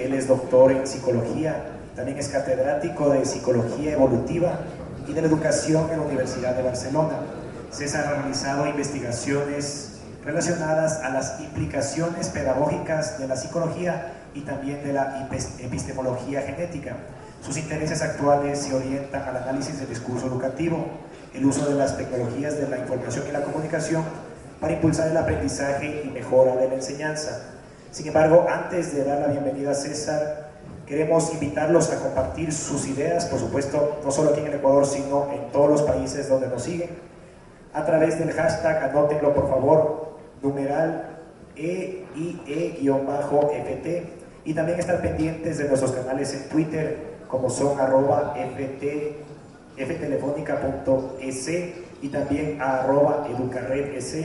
Él es doctor en psicología, también es catedrático de psicología evolutiva y de la educación en la Universidad de Barcelona. César ha realizado investigaciones relacionadas a las implicaciones pedagógicas de la psicología y también de la epistemología genética. Sus intereses actuales se orientan al análisis del discurso educativo, el uso de las tecnologías de la información y la comunicación para impulsar el aprendizaje y mejora de la enseñanza. Sin embargo, antes de dar la bienvenida a César, queremos invitarlos a compartir sus ideas, por supuesto, no solo aquí en el Ecuador, sino en todos los países donde nos siguen, a través del hashtag, anótenlo por favor, numeral EIE-FT, y también estar pendientes de nuestros canales en Twitter, como son @fttelefónica.es y también @educarredes,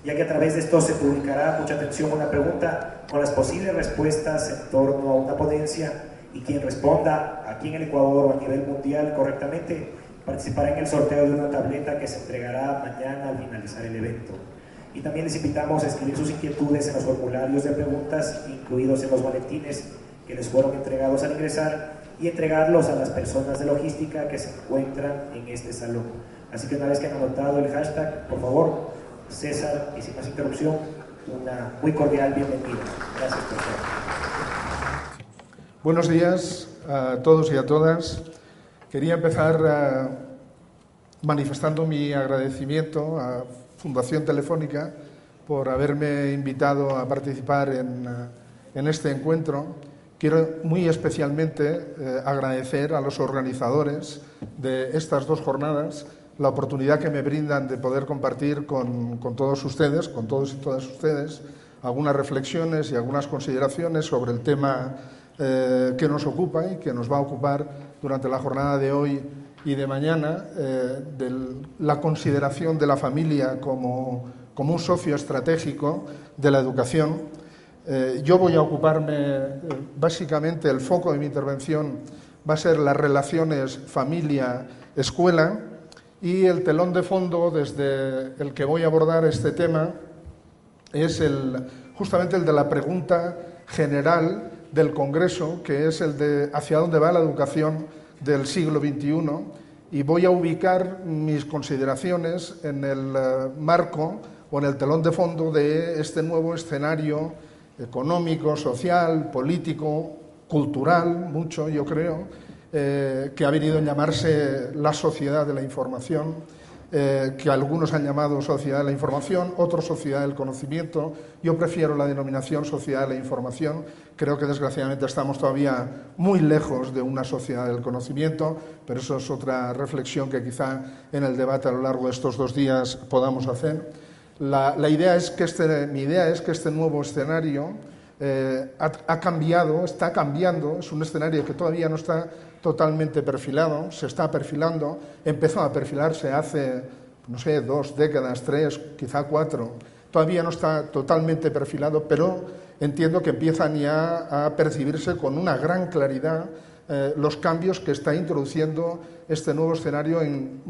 ya que a través de esto se publicará, mucha atención, una pregunta con las posibles respuestas en torno a una ponencia, y quien responda aquí en el Ecuador o a nivel mundial correctamente participará en el sorteo de una tableta que se entregará mañana al finalizar el evento. Y también les invitamos a escribir sus inquietudes en los formularios de preguntas incluidos en los boletines que les fueron entregados al ingresar y entregarlos a las personas de logística que se encuentran en este salón. Así que una vez que han anotado el hashtag, por favor, César, y sin más interrupción, una muy cordial bienvenida. Gracias por todo. Buenos días a todos y a todas. Quería empezar manifestando mi agradecimiento a Fundación Telefónica por haberme invitado a participar en este encuentro. Quiero muy especialmente agradecer a los organizadores de estas dos jornadas la oportunidad que me brindan de poder compartir con todos ustedes, con todos y todas ustedes, algunas reflexiones y algunas consideraciones sobre el tema que nos ocupa y que nos va a ocupar durante la jornada de hoy y de mañana, de la consideración de la familia como un socio estratégico de la educación. Yo voy a ocuparme, básicamente el foco de mi intervención va a ser las relaciones familia-escuela, y el telón de fondo desde el que voy a abordar este tema es justamente el de la pregunta general del Congreso, que es el de hacia dónde va la educación del siglo XXI, y voy a ubicar mis consideraciones en el marco o en el telón de fondo de este nuevo escenario económico, social, político, cultural, mucho yo creo, que ha venido a llamarse la sociedad de la información, que algunos han llamado sociedad de la información, otros sociedad del conocimiento. Yo prefiero la denominación sociedad de la información. Creo que desgraciadamente estamos todavía muy lejos de una sociedad del conocimiento, pero eso es otra reflexión que quizá en el debate a lo largo de estos 2 días podamos hacer. Mi idea es que este nuevo escenario ha cambiado, está cambiando, es un escenario que todavía no está totalmente perfilado, se está perfilando, empezó a perfilarse hace, 2 décadas, 3, quizá 4, todavía no está totalmente perfilado, pero entiendo que empiezan ya a percibirse con una gran claridad los cambios que está introduciendo este nuevo escenario en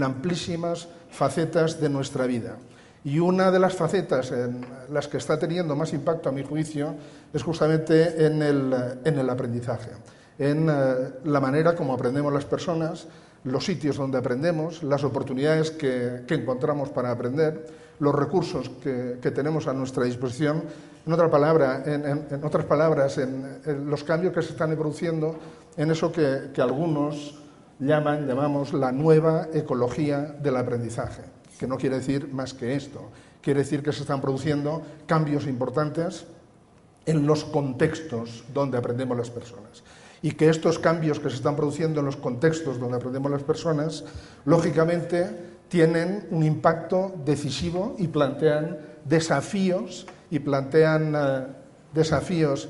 amplísimas facetas de nuestra vida. Y una de las facetas en las que está teniendo más impacto, a mi juicio, es justamente en el aprendizaje, en la manera como aprendemos las personas, los sitios donde aprendemos, las oportunidades que encontramos para aprender, los recursos que tenemos a nuestra disposición. En otras palabras, en los cambios que se están produciendo en eso que algunos llamamos la nueva ecología del aprendizaje, que no quiere decir más que esto. Quiere decir que se están produciendo cambios importantes en los contextos donde aprendemos las personas. Y que estos cambios que se están produciendo en los contextos donde aprendemos las personas, lógicamente, tienen un impacto decisivo y plantean desafíos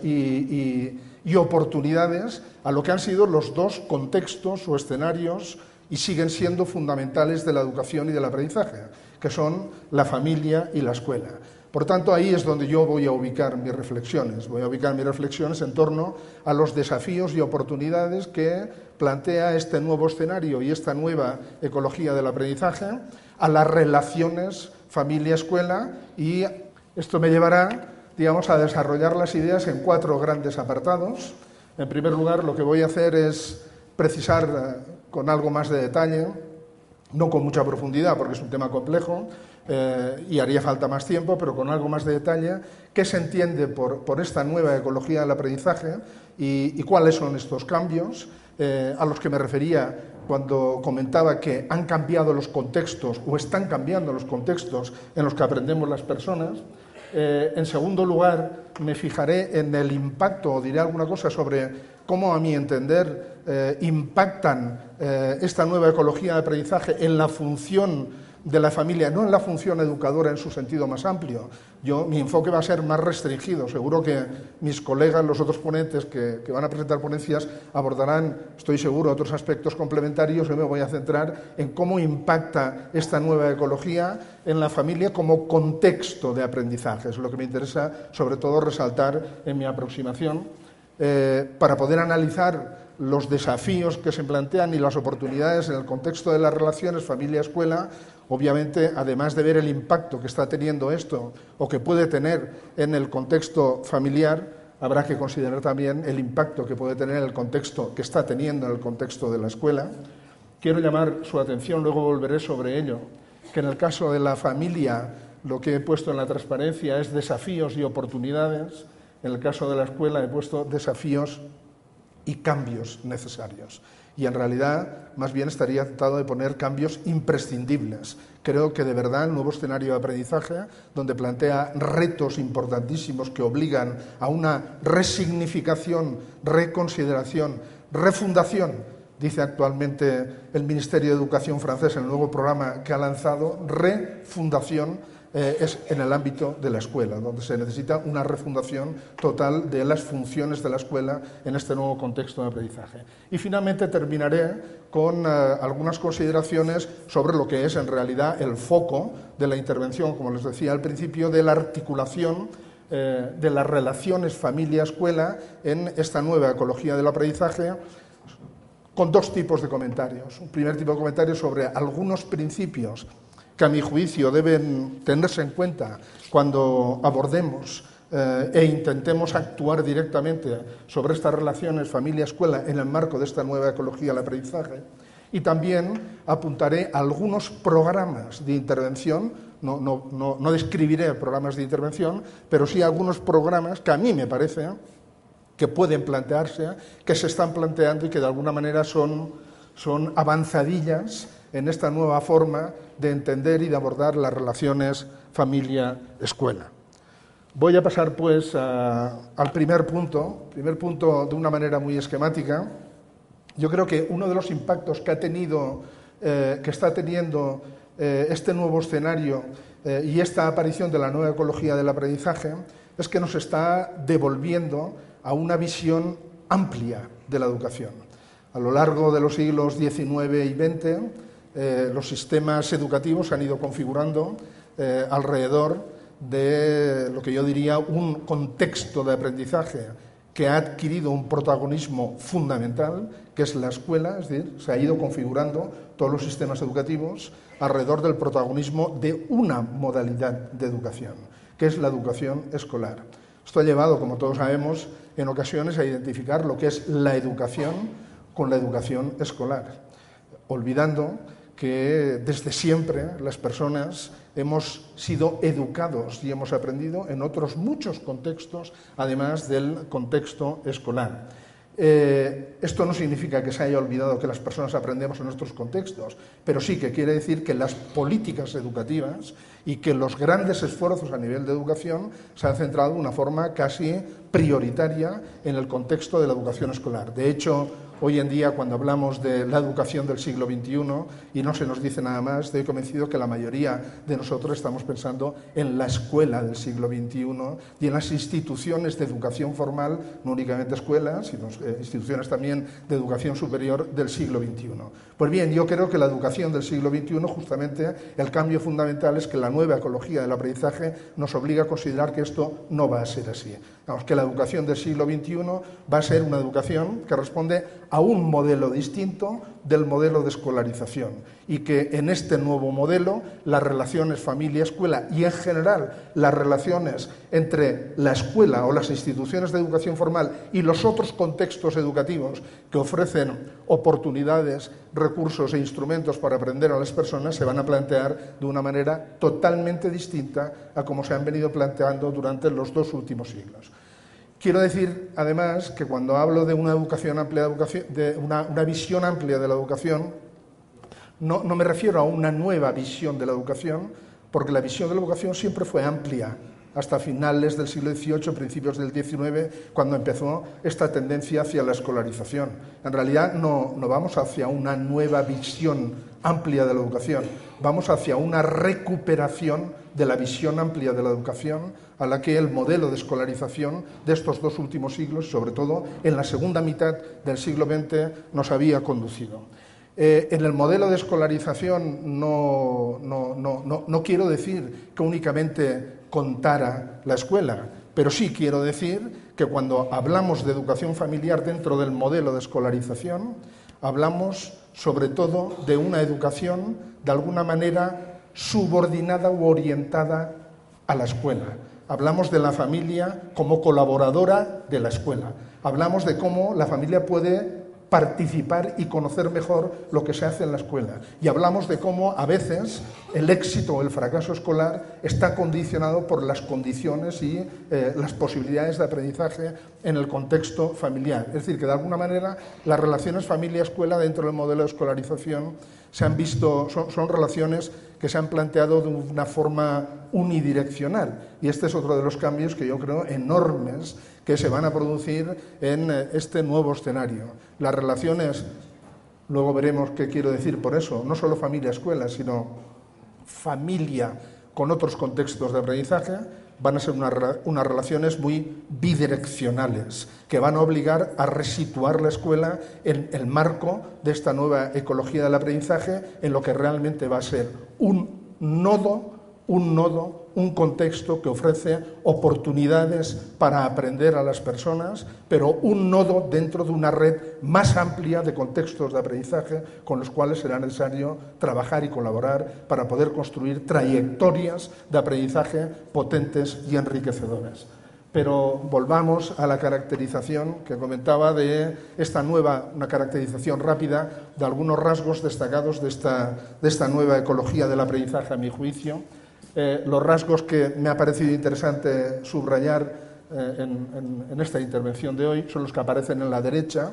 y oportunidades a lo que han sido los dos contextos o escenarios y siguen siendo fundamentales de la educación y del aprendizaje, que son la familia y la escuela. Por tanto, ahí es donde yo voy a ubicar mis reflexiones. Voy a ubicar mis reflexiones en torno a los desafíos y oportunidades que plantea este nuevo escenario y esta nueva ecología del aprendizaje, a las relaciones familia-escuela, y esto me llevará digamos, a desarrollar las ideas en 4 grandes apartados. En primer lugar, lo que voy a hacer es precisar con algo más de detalle, no con mucha profundidad porque es un tema complejo y haría falta más tiempo, pero con algo más de detalle, qué se entiende por esta nueva ecología del aprendizaje y cuáles son estos cambios a los que me refería cuando comentaba que han cambiado los contextos o están cambiando los contextos en los que aprendemos las personas. En segundo lugar, me fijaré en el impacto, o diré alguna cosa sobre cómo, a mi entender, impactan esta nueva ecología de aprendizaje en la función de la familia, no en la función educadora en su sentido más amplio. Mi enfoque va a ser más restringido. Seguro que mis colegas, los otros ponentes que van a presentar ponencias, abordarán, estoy seguro, otros aspectos complementarios. Yo me voy a centrar en cómo impacta esta nueva ecología en la familia como contexto de aprendizaje. Es lo que me interesa, sobre todo, resaltar en mi aproximación, para poder analizar los desafíos que se plantean y las oportunidades en el contexto de las relaciones familia-escuela. Obviamente, además de ver el impacto que está teniendo esto o que puede tener en el contexto familiar, habrá que considerar también el impacto que puede tener en el contexto que está teniendo en el contexto de la escuela. Quiero llamar su atención, luego volveré sobre ello, que en el caso de la familia lo que he puesto en la transparencia es desafíos y oportunidades. En el caso de la escuela he puesto desafíos y cambios necesarios. Y en realidad, más bien estaría tratado de poner cambios imprescindibles. Creo que de verdad el nuevo escenario de aprendizaje, donde plantea retos importantísimos que obligan a una resignificación, reconsideración, refundación, dice actualmente el Ministerio de Educación francés en el nuevo programa que ha lanzado, refundación, es en el ámbito de la escuela, donde se necesita una refundación total de las funciones de la escuela en este nuevo contexto de aprendizaje. Y finalmente terminaré con algunas consideraciones sobre lo que es en realidad el foco de la intervención, como les decía al principio, de la articulación de las relaciones familia-escuela en esta nueva ecología del aprendizaje, con 2 tipos de comentarios. Un primer tipo de comentarios sobre algunos principios que a mi juicio deben tenerse en cuenta cuando abordemos e intentemos actuar directamente sobre estas relaciones familia-escuela en el marco de esta nueva ecología del aprendizaje. Y también apuntaré algunos programas de intervención, no describiré programas de intervención, pero sí algunos programas que a mí me parece que pueden plantearse, que se están planteando y que de alguna manera son avanzadillas en esta nueva forma de entender y de abordar las relaciones familia-escuela. Voy a pasar pues al primer punto de una manera muy esquemática. Yo creo que uno de los impactos que está teniendo este nuevo escenario y esta aparición de la nueva ecología del aprendizaje es que nos está devolviendo a una visión amplia de la educación. A lo largo de los siglos XIX y XX, los sistemas educativos se han ido configurando alrededor de lo que yo diría un contexto de aprendizaje que ha adquirido un protagonismo fundamental, que es la escuela, es decir, se ha ido configurando todos los sistemas educativos alrededor del protagonismo de una modalidad de educación, que es la educación escolar. Esto ha llevado, como todos sabemos, en ocasiones a identificar lo que es la educación con la educación escolar, olvidando que desde siempre las personas hemos sido educados y hemos aprendido en otros muchos contextos, además del contexto escolar. Esto no significa que se haya olvidado que las personas aprendemos en nuestros contextos, pero sí que quiere decir que las políticas educativas y que los grandes esfuerzos a nivel de educación se han centrado de una forma casi prioritaria en el contexto de la educación escolar. De hecho, hoy en día, cuando hablamos de la educación del siglo XXI y no se nos dice nada más, estoy convencido que la mayoría de nosotros estamos pensando en la escuela del siglo XXI y en las instituciones de educación formal, no únicamente escuelas, sino instituciones también de educación superior del siglo XXI. Pues bien, yo creo que la educación del siglo XXI, justamente, el cambio fundamental es que la nueva ecología del aprendizaje nos obliga a considerar que esto no va a ser así. Vamos, que la educación del siglo XXI va a ser una educación que responde a un modelo distinto del modelo de escolarización y que en este nuevo modelo las relaciones familia-escuela y en general las relaciones entre la escuela o las instituciones de educación formal y los otros contextos educativos que ofrecen oportunidades, recursos e instrumentos para aprender a las personas se van a plantear de una manera totalmente distinta a como se han venido planteando durante los 2 últimos siglos. Quiero decir, además, que cuando hablo de una educación amplia, de una visión amplia de la educación, no me refiero a una nueva visión de la educación, porque la visión de la educación siempre fue amplia, hasta finales del siglo XVIII, principios del XIX, cuando empezó esta tendencia hacia la escolarización. En realidad no vamos hacia una nueva visión amplia de la educación, vamos hacia una recuperación de la visión amplia de la educación a la que el modelo de escolarización de estos 2 últimos siglos, sobre todo en la segunda mitad del siglo XX, nos había conducido. En el modelo de escolarización no quiero decir que únicamente contara la escuela, pero sí quiero decir que cuando hablamos de educación familiar dentro del modelo de escolarización, hablamos sobre todo de una educación de alguna manera subordinada u orientada a la escuela. Hablamos de la familia como colaboradora de la escuela. Hablamos de cómo la familia puede participar y conocer mejor lo que se hace en la escuela. Y hablamos de cómo a veces el éxito o el fracaso escolar está condicionado por las condiciones y las posibilidades de aprendizaje en el contexto familiar. Es decir, que de alguna manera las relaciones familia-escuela dentro del modelo de escolarización se han visto, son relaciones que se han planteado de una forma unidireccional. Y este es otro de los cambios que yo creo enormes que se van a producir en este nuevo escenario. Las relaciones, luego veremos qué quiero decir por eso, no solo familia-escuela, sino familia con otros contextos de aprendizaje, van a ser unas relaciones muy bidireccionales, que van a obligar a resituar la escuela en el marco de esta nueva ecología del aprendizaje, en lo que realmente va a ser un nodo, un contexto que ofrece oportunidades para aprender a las personas, pero un nodo dentro de una red más amplia de contextos de aprendizaje con los cuales será necesario trabajar y colaborar para poder construir trayectorias de aprendizaje potentes y enriquecedoras. Pero volvamos a la caracterización que comentaba de esta nueva, una caracterización rápida de algunos rasgos destacados de esta nueva ecología del aprendizaje, a mi juicio. Los rasgos que me ha parecido interesante subrayar en esta intervención de hoy son los que aparecen en la derecha,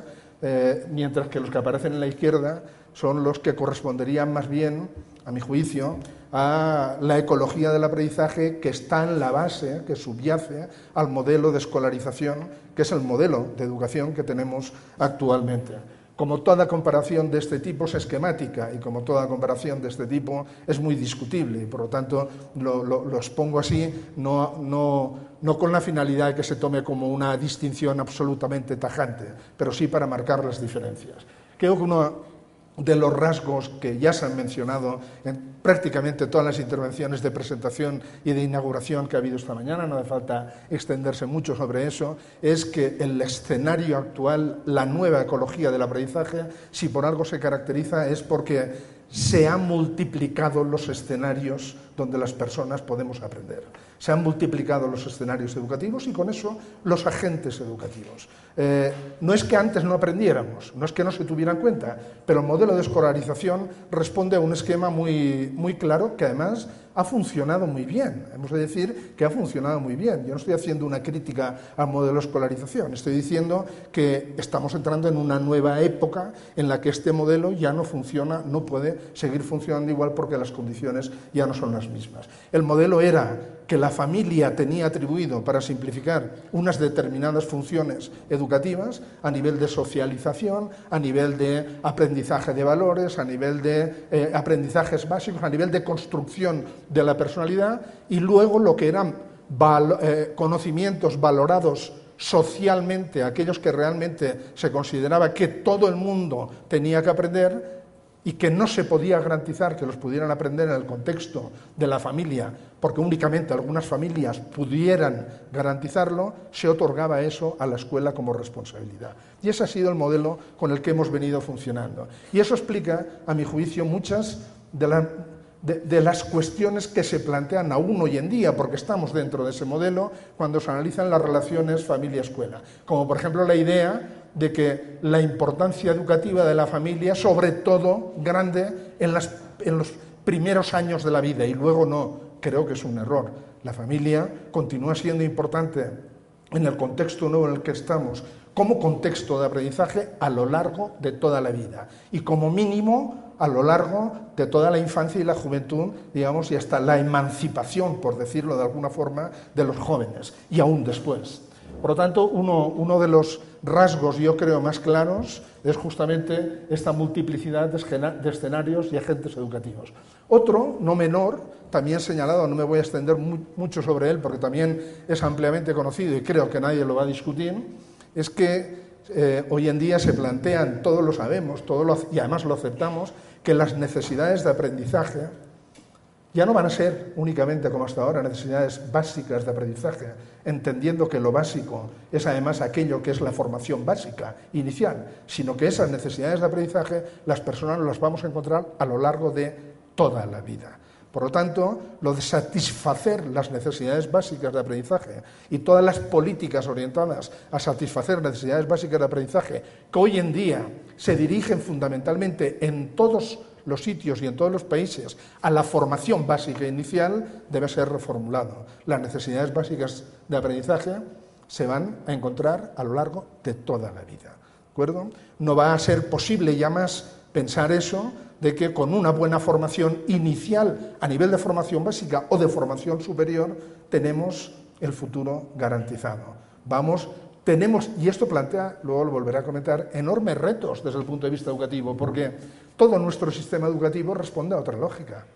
mientras que los que aparecen en la izquierda son los que corresponderían más bien, a mi juicio, a la ecología del aprendizaje que está en la base, que subyace al modelo de escolarización, que es el modelo de educación que tenemos actualmente. Como toda comparación de este tipo es esquemática y como toda comparación de este tipo es muy discutible y por lo tanto lo expongo así, no con la finalidad de que se tome como una distinción absolutamente tajante, pero sí para marcar las diferencias. Creo que uno de los rasgos que ya se han mencionado en prácticamente todas las intervenciones de presentación y de inauguración que ha habido esta mañana, no hace falta extenderse mucho sobre eso, es que el escenario actual, la nueva ecología del aprendizaje, si por algo se caracteriza es porque se han multiplicado los escenarios donde las personas podemos aprender. Se han multiplicado los escenarios educativos y con eso los agentes educativos. No es que antes no aprendiéramos, no es que no se tuviera en cuenta, pero el modelo de escolarización responde a un esquema muy claro que además ha funcionado muy bien. Hemos de decir que ha funcionado muy bien. Yo no estoy haciendo una crítica al modelo de escolarización, estoy diciendo que estamos entrando en una nueva época en la que este modelo ya no funciona, no puede seguir funcionando igual porque las condiciones ya no son las mismas. El modelo era que la familia tenía atribuido, para simplificar, unas determinadas funciones educativas a nivel de socialización, a nivel de aprendizaje de valores, a nivel de aprendizajes básicos, a nivel de construcción de la personalidad y luego lo que eran conocimientos valorados socialmente, aquellos que realmente se consideraba que todo el mundo tenía que aprender, y que no se podía garantizar que los pudieran aprender en el contexto de la familia, porque únicamente algunas familias pudieran garantizarlo, se otorgaba eso a la escuela como responsabilidad. Y ese ha sido el modelo con el que hemos venido funcionando. Y eso explica, a mi juicio, muchas de las cuestiones que se plantean aún hoy en día, porque estamos dentro de ese modelo, cuando se analizan las relaciones familia-escuela. Como, por ejemplo, la idea de que la importancia educativa de la familia, sobre todo grande en los primeros años de la vida, y luego no, creo que es un error. La familia continúa siendo importante en el contexto nuevo en el que estamos, como contexto de aprendizaje a lo largo de toda la vida, y como mínimo a lo largo de toda la infancia y la juventud, digamos, y hasta la emancipación, por decirlo de alguna forma, de los jóvenes, y aún después. Por lo tanto, uno de los rasgos, yo creo, más claros es justamente esta multiplicidad de escenarios y agentes educativos. Otro, no menor, también señalado, no me voy a extender mucho sobre él porque también es ampliamente conocido y creo que nadie lo va a discutir, es que hoy en día se plantean, todos lo sabemos, y además lo aceptamos, que las necesidades de aprendizaje ya no van a ser únicamente, como hasta ahora, necesidades básicas de aprendizaje, entendiendo que lo básico es además aquello que es la formación básica, inicial, sino que esas necesidades de aprendizaje las personas las vamos a encontrar a lo largo de toda la vida. Por lo tanto, lo de satisfacer las necesidades básicas de aprendizaje y todas las políticas orientadas a satisfacer necesidades básicas de aprendizaje, que hoy en día se dirigen fundamentalmente en todos los sitios y en todos los países a la formación básica inicial, debe ser reformulado. Las necesidades básicas de aprendizaje se van a encontrar a lo largo de toda la vida, ¿de acuerdo? No va a ser posible ya más pensar eso de que con una buena formación inicial a nivel de formación básica o de formación superior tenemos el futuro garantizado. Tenemos, y esto plantea, luego lo volveré a comentar, enormes retos desde el punto de vista educativo, porque todo nuestro sistema educativo responde a otra lógica.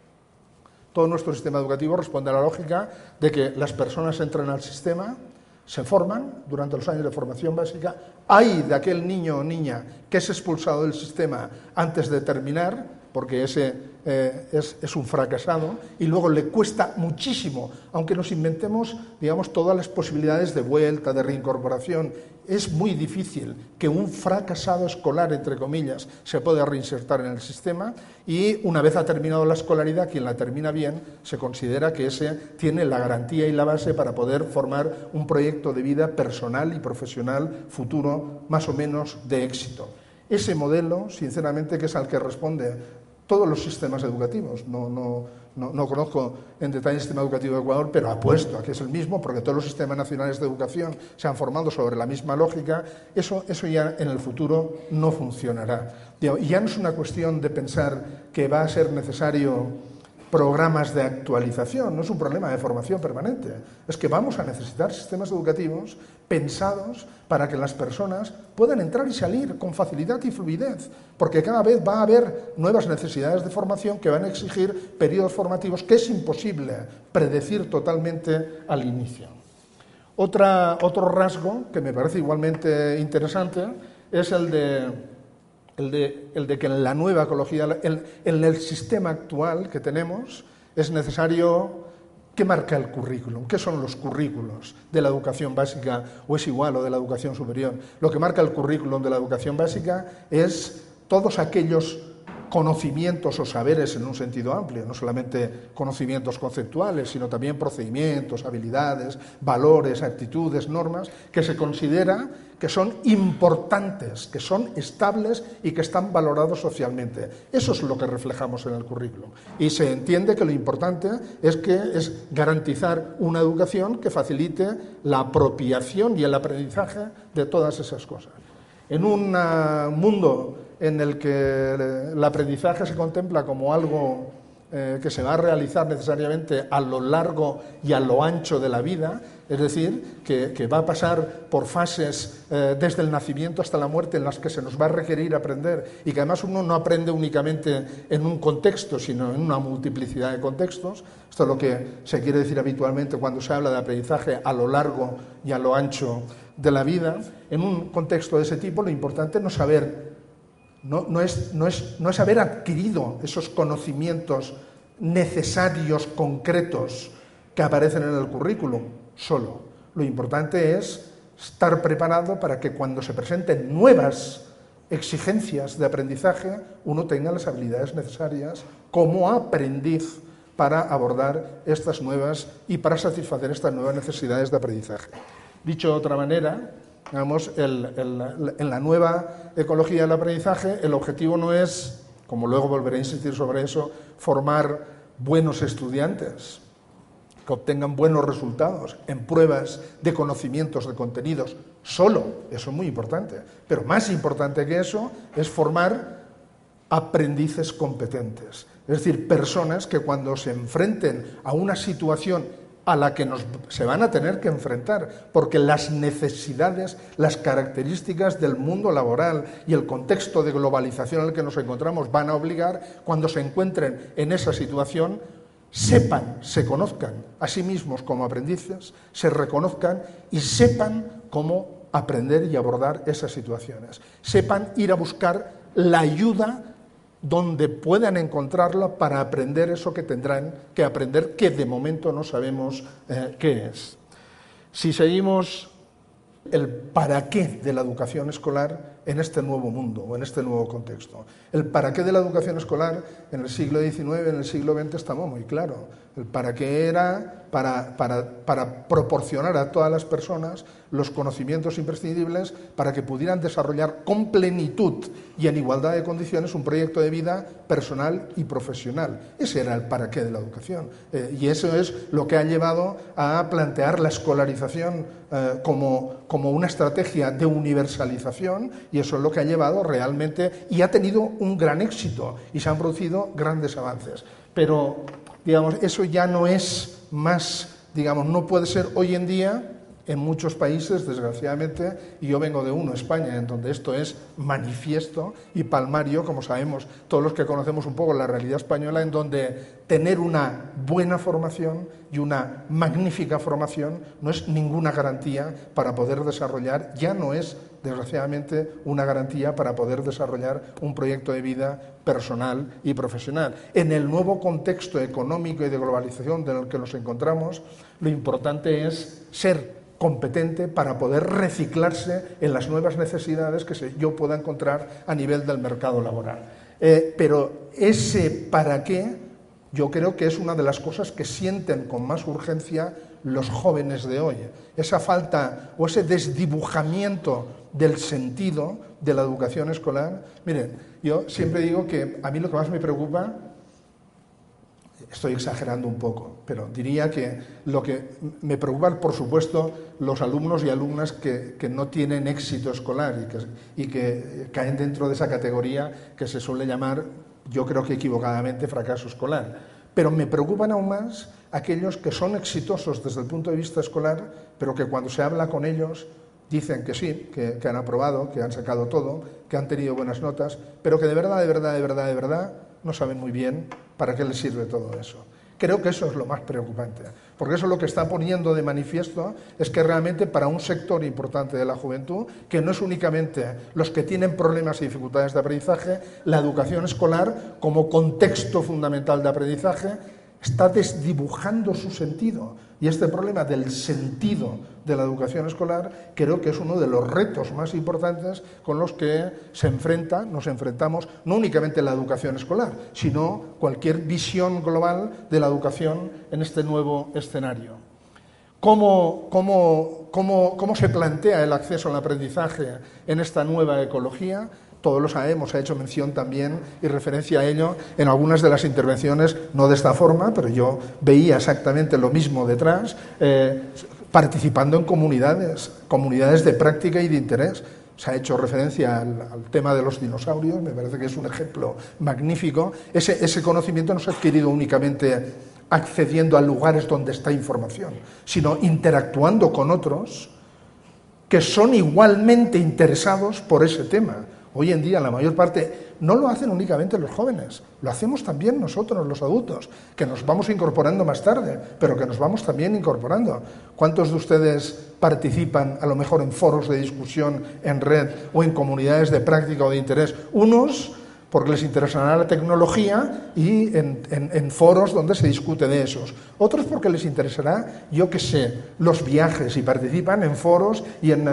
Todo nuestro sistema educativo responde a la lógica de que las personas entran al sistema, se forman durante los años de formación básica, hay de aquel niño o niña que es expulsado del sistema antes de terminar, porque ese es un fracasado, y luego le cuesta muchísimo, aunque nos inventemos, digamos, todas las posibilidades de vuelta, de reincorporación, es muy difícil que un fracasado escolar, entre comillas, se pueda reinsertar en el sistema, y una vez ha terminado la escolaridad, quien la termina bien, se considera que ese tiene la garantía y la base para poder formar un proyecto de vida personal y profesional futuro más o menos de éxito. Ese modelo, sinceramente, que es al que responde todos los sistemas educativos. No conozco en detalle el sistema educativo de Ecuador, pero apuesto a que es el mismo, porque todos los sistemas nacionales de educación se han formado sobre la misma lógica. Eso ya en el futuro no funcionará. Y ya no es una cuestión de pensar que va a ser necesario programas de actualización, no es un problema de formación permanente, es que vamos a necesitar sistemas educativos pensados para que las personas puedan entrar y salir con facilidad y fluidez, porque cada vez va a haber nuevas necesidades de formación que van a exigir periodos formativos que es imposible predecir totalmente al inicio. Otro rasgo que me parece igualmente interesante es el de que en la nueva ecología, en el sistema actual que tenemos, es necesario. ¿Qué marca el currículum? ¿Qué son los currículos de la educación básica o es igual o de la educación superior? Lo que marca el currículum de la educación básica es todos aquellos conocimientos o saberes en un sentido amplio, no solamente conocimientos conceptuales, sino también procedimientos, habilidades, valores, actitudes, normas, que se considera que son importantes, que son estables y que están valorados socialmente. Eso es lo que reflejamos en el currículum. Y se entiende que lo importante es garantizar una educación que facilite la apropiación y el aprendizaje de todas esas cosas. En un mundo en el que el aprendizaje se contempla como algo que se va a realizar necesariamente a lo largo y a lo ancho de la vida, es decir, que va a pasar por fases desde el nacimiento hasta la muerte en las que se nos va a requerir aprender y que además uno no aprende únicamente en un contexto, sino en una multiplicidad de contextos. Esto es lo que se quiere decir habitualmente cuando se habla de aprendizaje a lo largo y a lo ancho de la vida. En un contexto de ese tipo, lo importante no es saber no es haber adquirido esos conocimientos necesarios, concretos, que aparecen en el currículum solo. Lo importante es estar preparado para que cuando se presenten nuevas exigencias de aprendizaje, uno tenga las habilidades necesarias como aprendiz para abordar estas nuevas y para satisfacer estas nuevas necesidades de aprendizaje. Dicho de otra manera, digamos, en la nueva ecología del aprendizaje, el objetivo no es, como luego volveré a insistir sobre eso, formar buenos estudiantes que obtengan buenos resultados en pruebas de conocimientos, de contenidos, solo, eso es muy importante, pero más importante que eso es formar aprendices competentes, es decir, personas que cuando se enfrenten a una situación a la que se van a tener que enfrentar, porque las necesidades, las características del mundo laboral y el contexto de globalización en el que nos encontramos van a obligar, cuando se encuentren en esa situación, sepan, se conozcan a sí mismos como aprendices, se reconozcan y sepan cómo aprender y abordar esas situaciones. Sepan ir a buscar la ayuda donde puedan encontrarla para aprender eso que tendrán que aprender, que de momento no sabemos qué es. Si seguimos el para qué de la educación escolar en este nuevo mundo o en este nuevo contexto. El para qué de la educación escolar en el siglo XIX, en el siglo XX estaba muy claro. El para qué era para proporcionar a todas las personas los conocimientos imprescindibles para que pudieran desarrollar con plenitud y en igualdad de condiciones un proyecto de vida personal y profesional. Ese era el para qué de la educación. Y eso es lo que ha llevado a plantear la escolarización como una estrategia de universalización, y eso es lo que ha llevado realmente, y ha tenido un gran éxito y se han producido grandes avances. Pero, digamos, eso ya no es más, digamos, no puede ser hoy en día en muchos países, desgraciadamente, y yo vengo de uno, España, en donde esto es manifiesto y palmario, como sabemos todos los que conocemos un poco la realidad española, en donde tener una buena formación y una magnífica formación no es ninguna garantía para poder desarrollar, ya no es, desgraciadamente, una garantía para poder desarrollar un proyecto de vida personal y profesional. En el nuevo contexto económico y de globalización en el que nos encontramos, lo importante es ser competente para poder reciclarse en las nuevas necesidades que yo pueda encontrar a nivel del mercado laboral. Pero ese para qué, yo creo que es una de las cosas que sienten con más urgencia los jóvenes de hoy. Esa falta o ese desdibujamiento del sentido de la educación escolar. Miren, yo siempre digo que a mí lo que más me preocupa, estoy exagerando un poco, pero diría que lo que me preocupa, por supuesto, los alumnos y alumnas que no tienen éxito escolar y que caen dentro de esa categoría que se suele llamar, yo creo que equivocadamente, fracaso escolar. Pero me preocupan aún más aquellos que son exitosos desde el punto de vista escolar, pero que cuando se habla con ellos dicen que sí, que han aprobado, que han sacado todo, que han tenido buenas notas, pero que de verdad no saben muy bien para qué les sirve todo eso. Creo que eso es lo más preocupante, porque eso lo que está poniendo de manifiesto es que realmente para un sector importante de la juventud, que no es únicamente los que tienen problemas y dificultades de aprendizaje, la educación escolar como contexto fundamental de aprendizaje está desdibujando su sentido. Y este problema del sentido de la educación escolar creo que es uno de los retos más importantes con los que nos enfrentamos, no únicamente la educación escolar, sino cualquier visión global de la educación en este nuevo escenario. ¿Cómo se plantea el acceso al aprendizaje en esta nueva ecología? Todos lo sabemos, ha hecho mención también y referencia a ello en algunas de las intervenciones, no de esta forma, pero yo veía exactamente lo mismo detrás, participando en comunidades de práctica y de interés. Se ha hecho referencia al tema de los dinosaurios, me parece que es un ejemplo magnífico. Ese conocimiento no se ha adquirido únicamente accediendo a lugares donde está información, sino interactuando con otros que son igualmente interesados por ese tema. Hoy en día la mayor parte no lo hacen únicamente los jóvenes, lo hacemos también nosotros los adultos, que nos vamos incorporando más tarde, pero que nos vamos también incorporando. ¿Cuántos de ustedes participan a lo mejor en foros de discusión en red o en comunidades de práctica o de interés? Unos porque les interesará la tecnología y en foros donde se discute de esos. Otros porque les interesará, yo qué sé, los viajes y participan en foros y en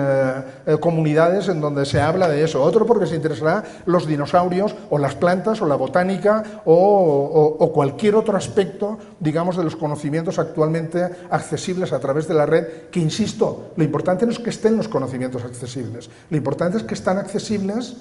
comunidades en donde se habla de eso. Otro porque se interesará los dinosaurios o las plantas o la botánica o cualquier otro aspecto, digamos, de los conocimientos actualmente accesibles a través de la red, que, insisto, lo importante no es que estén los conocimientos accesibles, lo importante es que están accesibles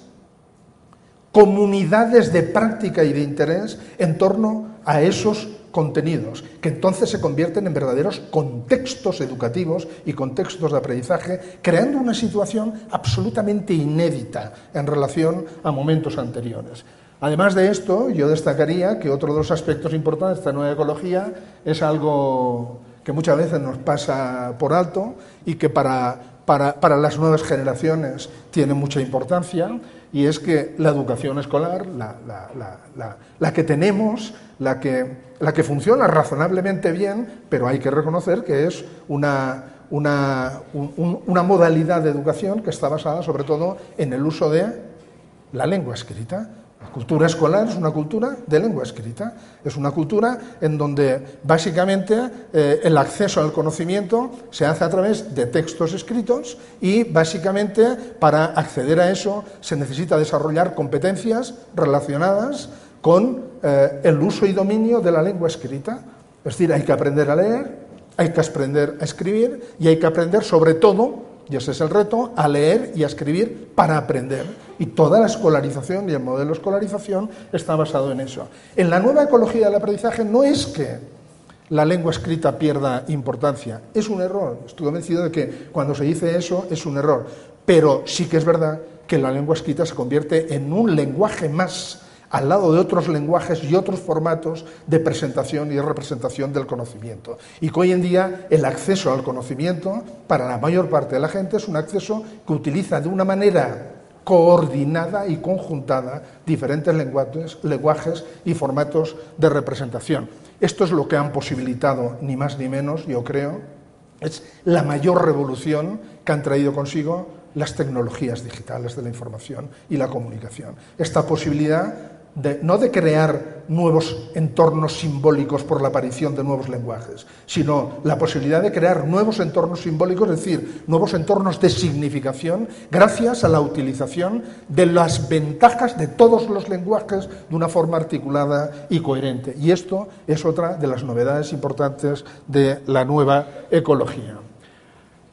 comunidades de práctica y de interés en torno a esos contenidos, que entonces se convierten en verdaderos contextos educativos y contextos de aprendizaje, creando una situación absolutamente inédita en relación a momentos anteriores. Además de esto, yo destacaría que otro de los aspectos importantes de esta nueva ecología es algo que muchas veces nos pasa por alto y que para las nuevas generaciones tiene mucha importancia, y es que la educación escolar, la que tenemos, la que funciona razonablemente bien, pero hay que reconocer que es una modalidad de educación que está basada sobre todo en el uso de la lengua escrita. La cultura escolar es una cultura de lengua escrita, es una cultura en donde básicamente el acceso al conocimiento se hace a través de textos escritos y básicamente para acceder a eso se necesita desarrollar competencias relacionadas con el uso y dominio de la lengua escrita. Es decir, hay que aprender a leer, hay que aprender a escribir y hay que aprender sobre todo, y ese es el reto, a leer y a escribir para aprender. Y toda la escolarización y el modelo de escolarización está basado en eso. En la nueva ecología del aprendizaje no es que la lengua escrita pierda importancia, es un error. Estoy convencido de que cuando se dice eso es un error. Pero sí que es verdad que la lengua escrita se convierte en un lenguaje más al lado de otros lenguajes y otros formatos de presentación y de representación del conocimiento. Y que hoy en día el acceso al conocimiento, para la mayor parte de la gente, es un acceso que utiliza de una manera coordinada y conjuntada diferentes lenguajes y formatos de representación. Esto es lo que han posibilitado, ni más ni menos, yo creo, es la mayor revolución que han traído consigo las tecnologías digitales de la información y la comunicación. Esta posibilidad no de crear nuevos entornos simbólicos por la aparición de nuevos lenguajes, sino la posibilidad de crear nuevos entornos simbólicos, es decir, nuevos entornos de significación, gracias a la utilización de las ventajas de todos los lenguajes de una forma articulada y coherente. Y esto es otra de las novedades importantes de la nueva ecología.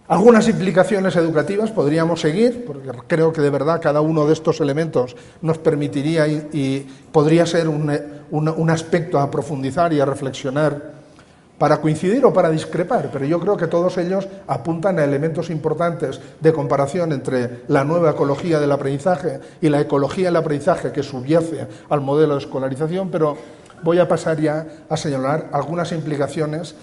Algunas implicaciones educativas podríamos seguir, porque creo que de verdad cada uno de estos elementos nos permitiría y podría ser un aspecto a profundizar y a reflexionar para coincidir o para discrepar, pero yo creo que todos ellos apuntan a elementos importantes de comparación entre la nueva ecología del aprendizaje y la ecología del aprendizaje que subyace al modelo de escolarización, pero voy a pasar ya a señalar algunas implicaciones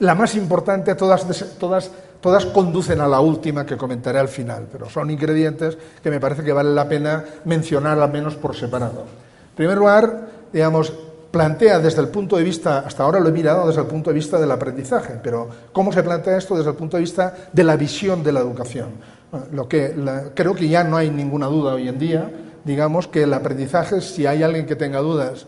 la más importante, todas conducen a la última que comentaré al final, pero son ingredientes que me parece que vale la pena mencionar al menos por separado. En primer lugar, digamos, plantea desde el punto de vista, hasta ahora lo he mirado desde el punto de vista del aprendizaje, pero ¿cómo se plantea esto desde el punto de vista de la visión de la educación? Creo que ya no hay ninguna duda hoy en día, digamos, que el aprendizaje, si hay alguien que tenga dudas,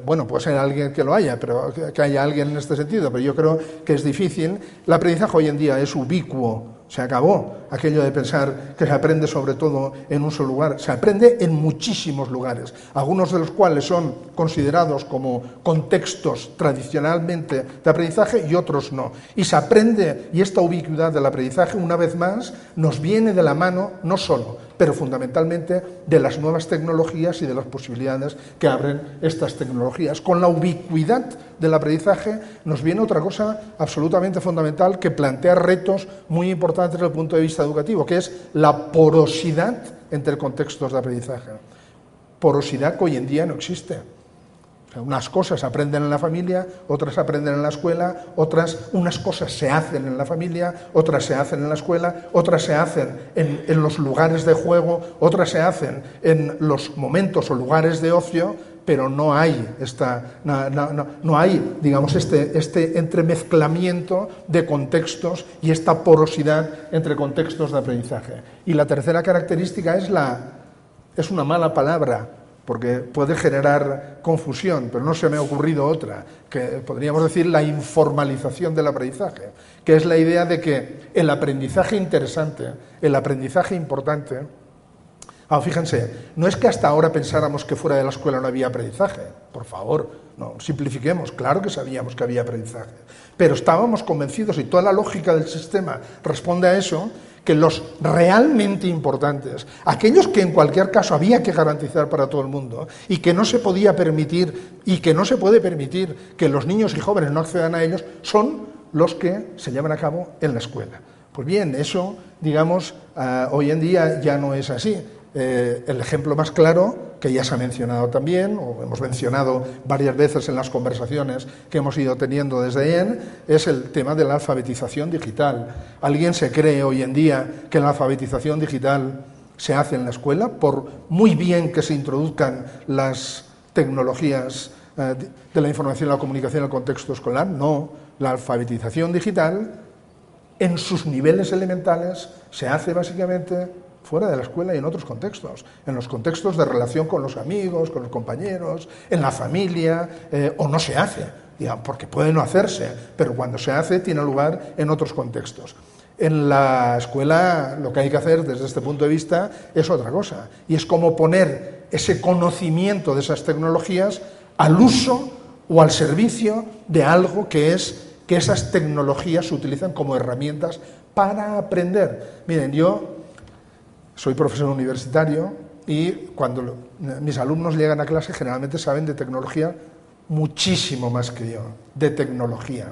bueno, puede ser alguien que lo haya, pero que haya alguien en este sentido, pero yo creo que es difícil. El aprendizaje hoy en día es ubicuo, se acabó aquello de pensar que se aprende sobre todo en un solo lugar, se aprende en muchísimos lugares, algunos de los cuales son considerados como contextos tradicionalmente de aprendizaje y otros no. Y se aprende, y esta ubicuidad del aprendizaje, una vez más, nos viene de la mano, no solo, pero fundamentalmente de las nuevas tecnologías y de las posibilidades que abren estas tecnologías. Con la ubicuidad del aprendizaje nos viene otra cosa absolutamente fundamental que plantea retos muy importantes desde el punto de vista educativo, que es la porosidad entre contextos de aprendizaje. Porosidad que hoy en día no existe. O sea, unas cosas se aprenden en la familia, otras se aprenden en la escuela, unas cosas se hacen en la familia, otras se hacen en la escuela, otras se hacen en los lugares de juego, otras se hacen en los momentos o lugares de ocio, pero no hay digamos, este entremezclamiento de contextos y esta porosidad entre contextos de aprendizaje. Y la tercera característica es una mala palabra, porque puede generar confusión, pero no se me ha ocurrido otra, que podríamos decir la informalización del aprendizaje, que es la idea de que el aprendizaje interesante, el aprendizaje importante. Fíjense, no es que hasta ahora pensáramos que fuera de la escuela no había aprendizaje, por favor, no simplifiquemos, claro que sabíamos que había aprendizaje, pero estábamos convencidos, y toda la lógica del sistema responde a eso, que los realmente importantes, aquellos que en cualquier caso había que garantizar para todo el mundo y que no se podía permitir y que no se puede permitir que los niños y jóvenes no accedan a ellos, son los que se llevan a cabo en la escuela. Pues bien, eso, digamos, hoy en día ya no es así. El ejemplo más claro, que ya se ha mencionado también, o hemos mencionado varias veces en las conversaciones que hemos ido teniendo desde EN, es el tema de la alfabetización digital. ¿Alguien se cree hoy en día que la alfabetización digital se hace en la escuela, por muy bien que se introduzcan las tecnologías de la información y la comunicación en el contexto escolar? No, la alfabetización digital en sus niveles elementales se hace básicamente fuera de la escuela y en otros contextos, en los contextos de relación con los amigos, con los compañeros, en la familia, o no se hace, digamos, porque puede no hacerse, pero cuando se hace tiene lugar en otros contextos. En la escuela lo que hay que hacer desde este punto de vista es otra cosa, y es como poner ese conocimiento de esas tecnologías al uso o al servicio de algo que es que esas tecnologías se utilizan como herramientas para aprender. Miren, yo soy profesor universitario y cuando mis alumnos llegan a clase generalmente saben de tecnología muchísimo más que yo, de tecnología.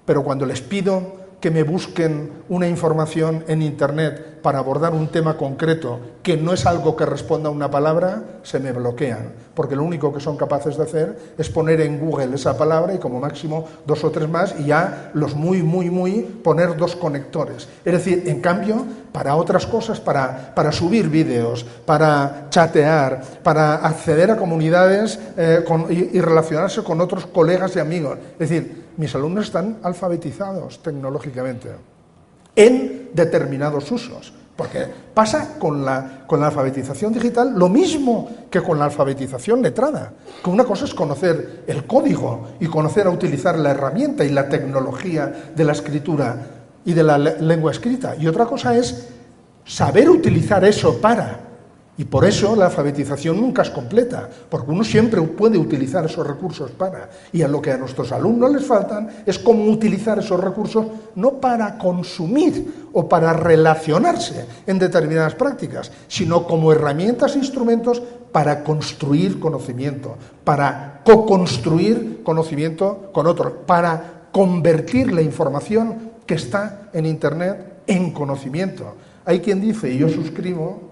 Pero cuando les pido que me busquen una información en Internet para abordar un tema concreto que no es algo que responda a una palabra, se me bloquean, porque lo único que son capaces de hacer es poner en Google esa palabra y como máximo 2 o 3 más y ya los muy, poner 2 conectores. Es decir, en cambio, para otras cosas, para subir vídeos, para chatear, para acceder a comunidades y relacionarse con otros colegas y amigos. Es decir, mis alumnos están alfabetizados tecnológicamente en determinados usos, porque pasa con la alfabetización digital lo mismo que con la alfabetización letrada, que una cosa es conocer el código y conocer a utilizar la herramienta y la tecnología de la escritura y de la lengua escrita, y otra cosa es saber utilizar eso para. Y por eso la alfabetización nunca es completa, porque uno siempre puede utilizar esos recursos para. Y a lo que a nuestros alumnos les faltan es cómo utilizar esos recursos no para consumir o para relacionarse en determinadas prácticas, sino como herramientas e instrumentos para construir conocimiento, para co-construir conocimiento con otros, para convertir la información que está en Internet en conocimiento. Hay quien dice, y yo suscribo,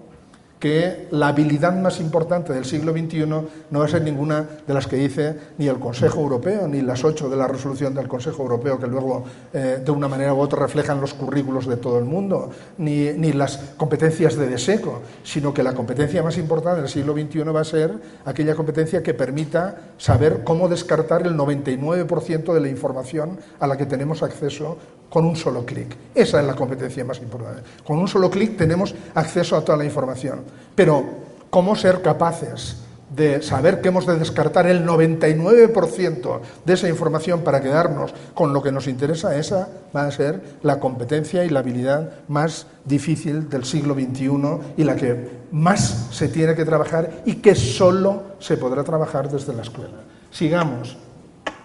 que la habilidad más importante del siglo XXI no va a ser ninguna de las que dice ni el Consejo Europeo, ni las 8 de la resolución del Consejo Europeo, que luego de una manera u otra reflejan los currículos de todo el mundo, ni las competencias de DESECO, sino que la competencia más importante del siglo XXI va a ser aquella competencia que permita saber cómo descartar el 99% de la información a la que tenemos acceso con un solo clic. Esa es la competencia más importante. Con un solo clic tenemos acceso a toda la información. Pero, ¿cómo ser capaces de saber que hemos de descartar el 99% de esa información para quedarnos con lo que nos interesa? Esa va a ser la competencia y la habilidad más difícil del siglo XXI y la que más se tiene que trabajar y que solo se podrá trabajar desde la escuela. Sigamos.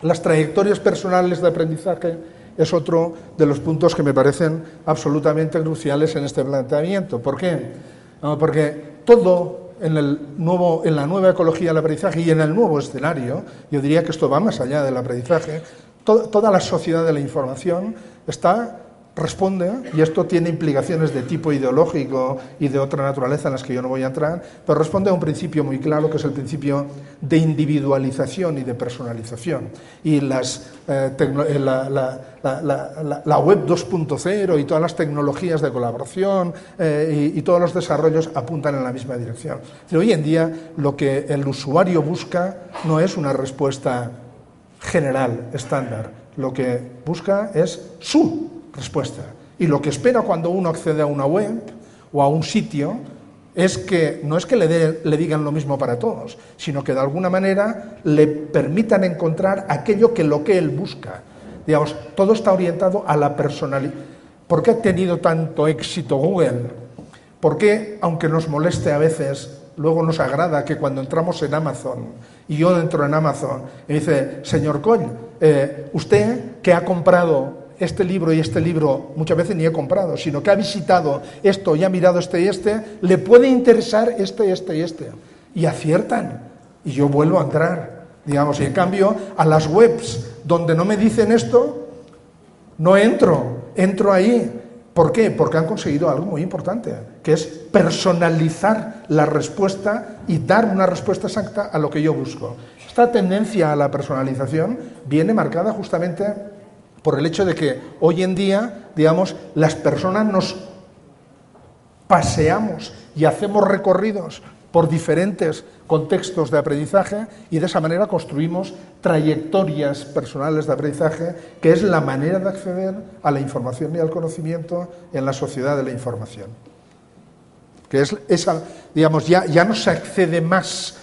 Las trayectorias personales de aprendizaje es otro de los puntos que me parecen absolutamente cruciales en este planteamiento. ¿Por qué? Porque todo en la nueva ecología del aprendizaje y en el nuevo escenario, yo diría que esto va más allá del aprendizaje, toda la sociedad de la información está responde, y esto tiene implicaciones de tipo ideológico y de otra naturaleza en las que yo no voy a entrar, pero responde a un principio muy claro, que es el principio de individualización y de personalización. Y la web 2.0 y todas las tecnologías de colaboración y todos los desarrollos apuntan en la misma dirección. Hoy en día lo que el usuario busca no es una respuesta general, estándar. Lo que busca es su respuesta. Y lo que espera cuando uno accede a una web o a un sitio es que no es que le digan lo mismo para todos, sino que de alguna manera le permitan encontrar aquello que él busca. Digamos, todo está orientado a la personalidad. ¿Por qué ha tenido tanto éxito Google? ¿Por qué, aunque nos moleste a veces, luego nos agrada que cuando entramos en Amazon, y yo entro en Amazon, y dice, señor Coll, usted que ha comprado este libro y este libro, muchas veces ni he comprado, sino que ha visitado esto y ha mirado este y este, le puede interesar este y este y este. Y aciertan. Y yo vuelvo a entrar. Digamos, y en cambio, a las webs donde no me dicen esto, no entro ahí. ¿Por qué? Porque han conseguido algo muy importante, que es personalizar la respuesta y dar una respuesta exacta a lo que yo busco. Esta tendencia a la personalización viene marcada justamente por el hecho de que hoy en día, digamos, las personas nos paseamos y hacemos recorridos por diferentes contextos de aprendizaje y de esa manera construimos trayectorias personales de aprendizaje, que es la manera de acceder a la información y al conocimiento en la sociedad de la información. Que es esa, digamos, ya no se accede más.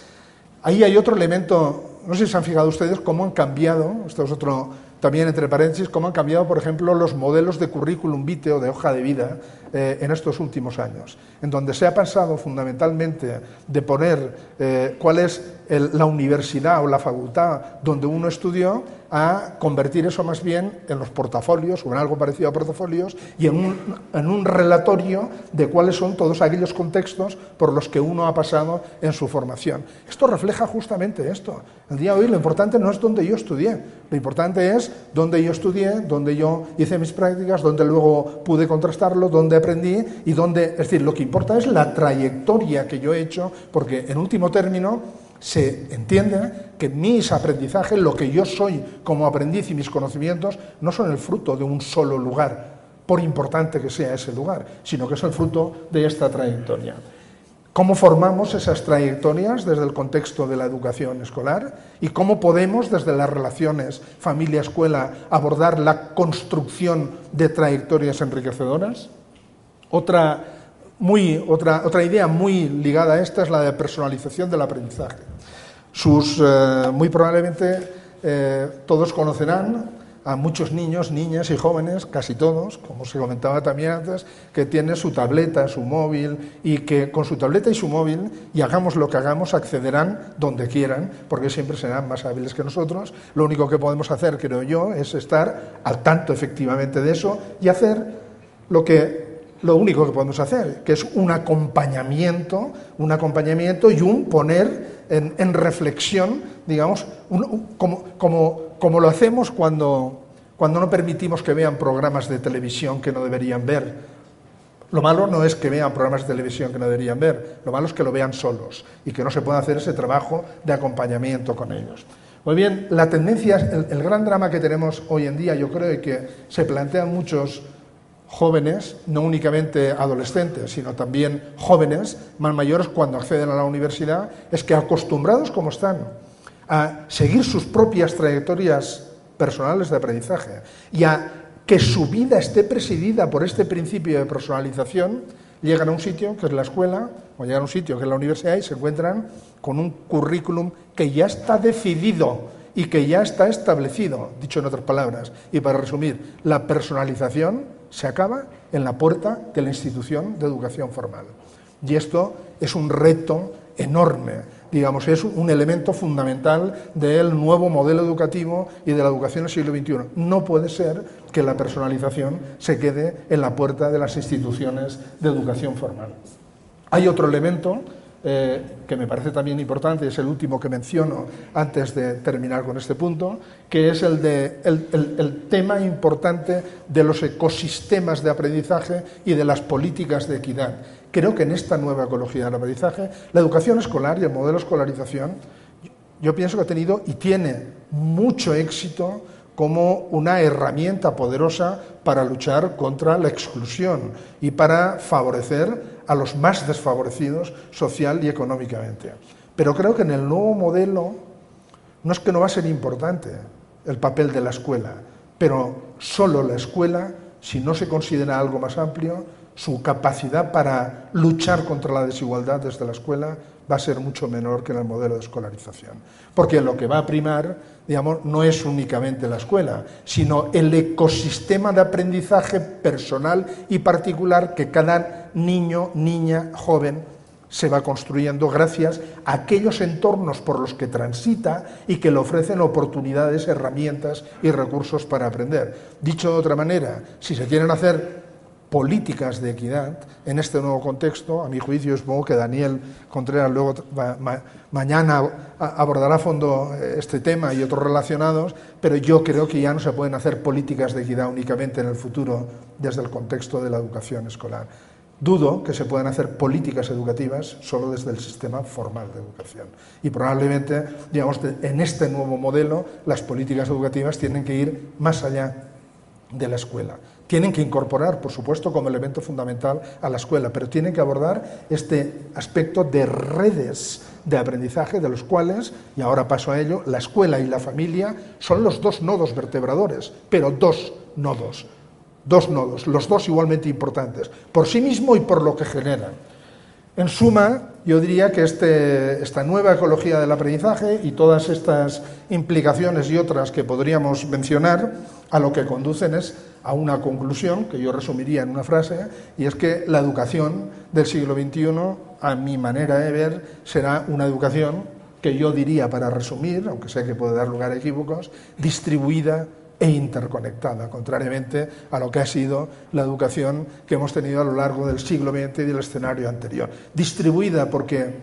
Ahí hay otro elemento, no sé si se han fijado ustedes cómo han cambiado, esto es otro también entre paréntesis, cómo han cambiado, por ejemplo, los modelos de currículum vitae o de hoja de vida en estos últimos años, en donde se ha pasado fundamentalmente de poner cuál es la universidad o la facultad donde uno estudió a convertir eso más bien en los portafolios o en algo parecido a portafolios y en un relatorio de cuáles son todos aquellos contextos por los que uno ha pasado en su formación. Esto refleja justamente esto. El día de hoy lo importante no es dónde yo estudié, lo importante es dónde yo estudié, dónde yo hice mis prácticas, dónde luego pude contrastarlo, dónde aprendí y dónde... Es decir, lo que importa es la trayectoria que yo he hecho, porque en último término se entiende que mis aprendizajes, lo que yo soy como aprendiz y mis conocimientos, no son el fruto de un solo lugar, por importante que sea ese lugar, sino que es el fruto de esta trayectoria. ¿Cómo formamos esas trayectorias desde el contexto de la educación escolar? ¿Y cómo podemos, desde las relaciones familia-escuela, abordar la construcción de trayectorias enriquecedoras? Otra idea muy ligada a esta es la de personalización del aprendizaje. Muy probablemente todos conocerán a muchos niños, niñas y jóvenes, casi todos, como se comentaba también antes, que tienen su tableta, su móvil, y que con su tableta y su móvil, y hagamos lo que hagamos, accederán donde quieran, porque siempre serán más hábiles que nosotros. Lo único que podemos hacer, creo yo, es estar al tanto efectivamente de eso y hacer lo único que podemos hacer, que es un acompañamiento y un poner en reflexión, digamos, como lo hacemos cuando no permitimos que vean programas de televisión que no deberían ver. Lo malo no es que vean programas de televisión que no deberían ver, lo malo es que lo vean solos y que no se pueda hacer ese trabajo de acompañamiento con ellos. Muy bien, la tendencia, el gran drama que tenemos hoy en día, yo creo que se plantean muchos jóvenes, no únicamente adolescentes, sino también jóvenes más mayores cuando acceden a la universidad, es que acostumbrados como están a seguir sus propias trayectorias personales de aprendizaje y a que su vida esté presidida por este principio de personalización, llegan a un sitio que es la escuela o llegan a un sitio que es la universidad y se encuentran con un currículum que ya está decidido y que ya está establecido, dicho en otras palabras. Y para resumir, la personalización se acaba en la puerta de la institución de educación formal. Y esto es un reto enorme, digamos, es un elemento fundamental del nuevo modelo educativo y de la educación del siglo XXI. No puede ser que la personalización se quede en la puerta de las instituciones de educación formal. Hay otro elemento que me parece también importante, es el último que menciono antes de terminar con este punto, que es el tema importante de los ecosistemas de aprendizaje y de las políticas de equidad. Creo que en esta nueva ecología del aprendizaje, la educación escolar y el modelo de escolarización, yo pienso que ha tenido y tiene mucho éxito como una herramienta poderosa para luchar contra la exclusión y para favorecer a los más desfavorecidos social y económicamente. Pero creo que en el nuevo modelo no es que no va a ser importante el papel de la escuela, pero solo la escuela, si no se considera algo más amplio, su capacidad para luchar contra la desigualdad desde la escuela va a ser mucho menor que en el modelo de escolarización. Porque lo que va a primar, digamos, no es únicamente la escuela, sino el ecosistema de aprendizaje personal y particular que cada niño, niña, joven se va construyendo gracias a aquellos entornos por los que transita y que le ofrecen oportunidades, herramientas y recursos para aprender. Dicho de otra manera, si se quieren hacer políticas de equidad en este nuevo contexto, a mi juicio, supongo que Daniel Contreras luego mañana abordará a fondo este tema y otros relacionados, pero yo creo que ya no se pueden hacer políticas de equidad únicamente en el futuro desde el contexto de la educación escolar. Dudo que se puedan hacer políticas educativas solo desde el sistema formal de educación. Y probablemente, digamos, en este nuevo modelo, las políticas educativas tienen que ir más allá de la escuela. Tienen que incorporar, por supuesto, como elemento fundamental a la escuela, pero tienen que abordar este aspecto de redes de aprendizaje, de los cuales, y ahora paso a ello, la escuela y la familia son los dos nodos vertebradores, pero dos nodos, los dos igualmente importantes, por sí mismo y por lo que generan. En suma, yo diría que esta nueva ecología del aprendizaje y todas estas implicaciones y otras que podríamos mencionar, a lo que conducen es a una conclusión que yo resumiría en una frase, y es que la educación del siglo XXI, a mi manera de ver, será una educación que yo diría, para resumir, aunque sé que puede dar lugar a equívocos, distribuida e interconectada, contrariamente a lo que ha sido la educación que hemos tenido a lo largo del siglo XX y del escenario anterior. Distribuida porque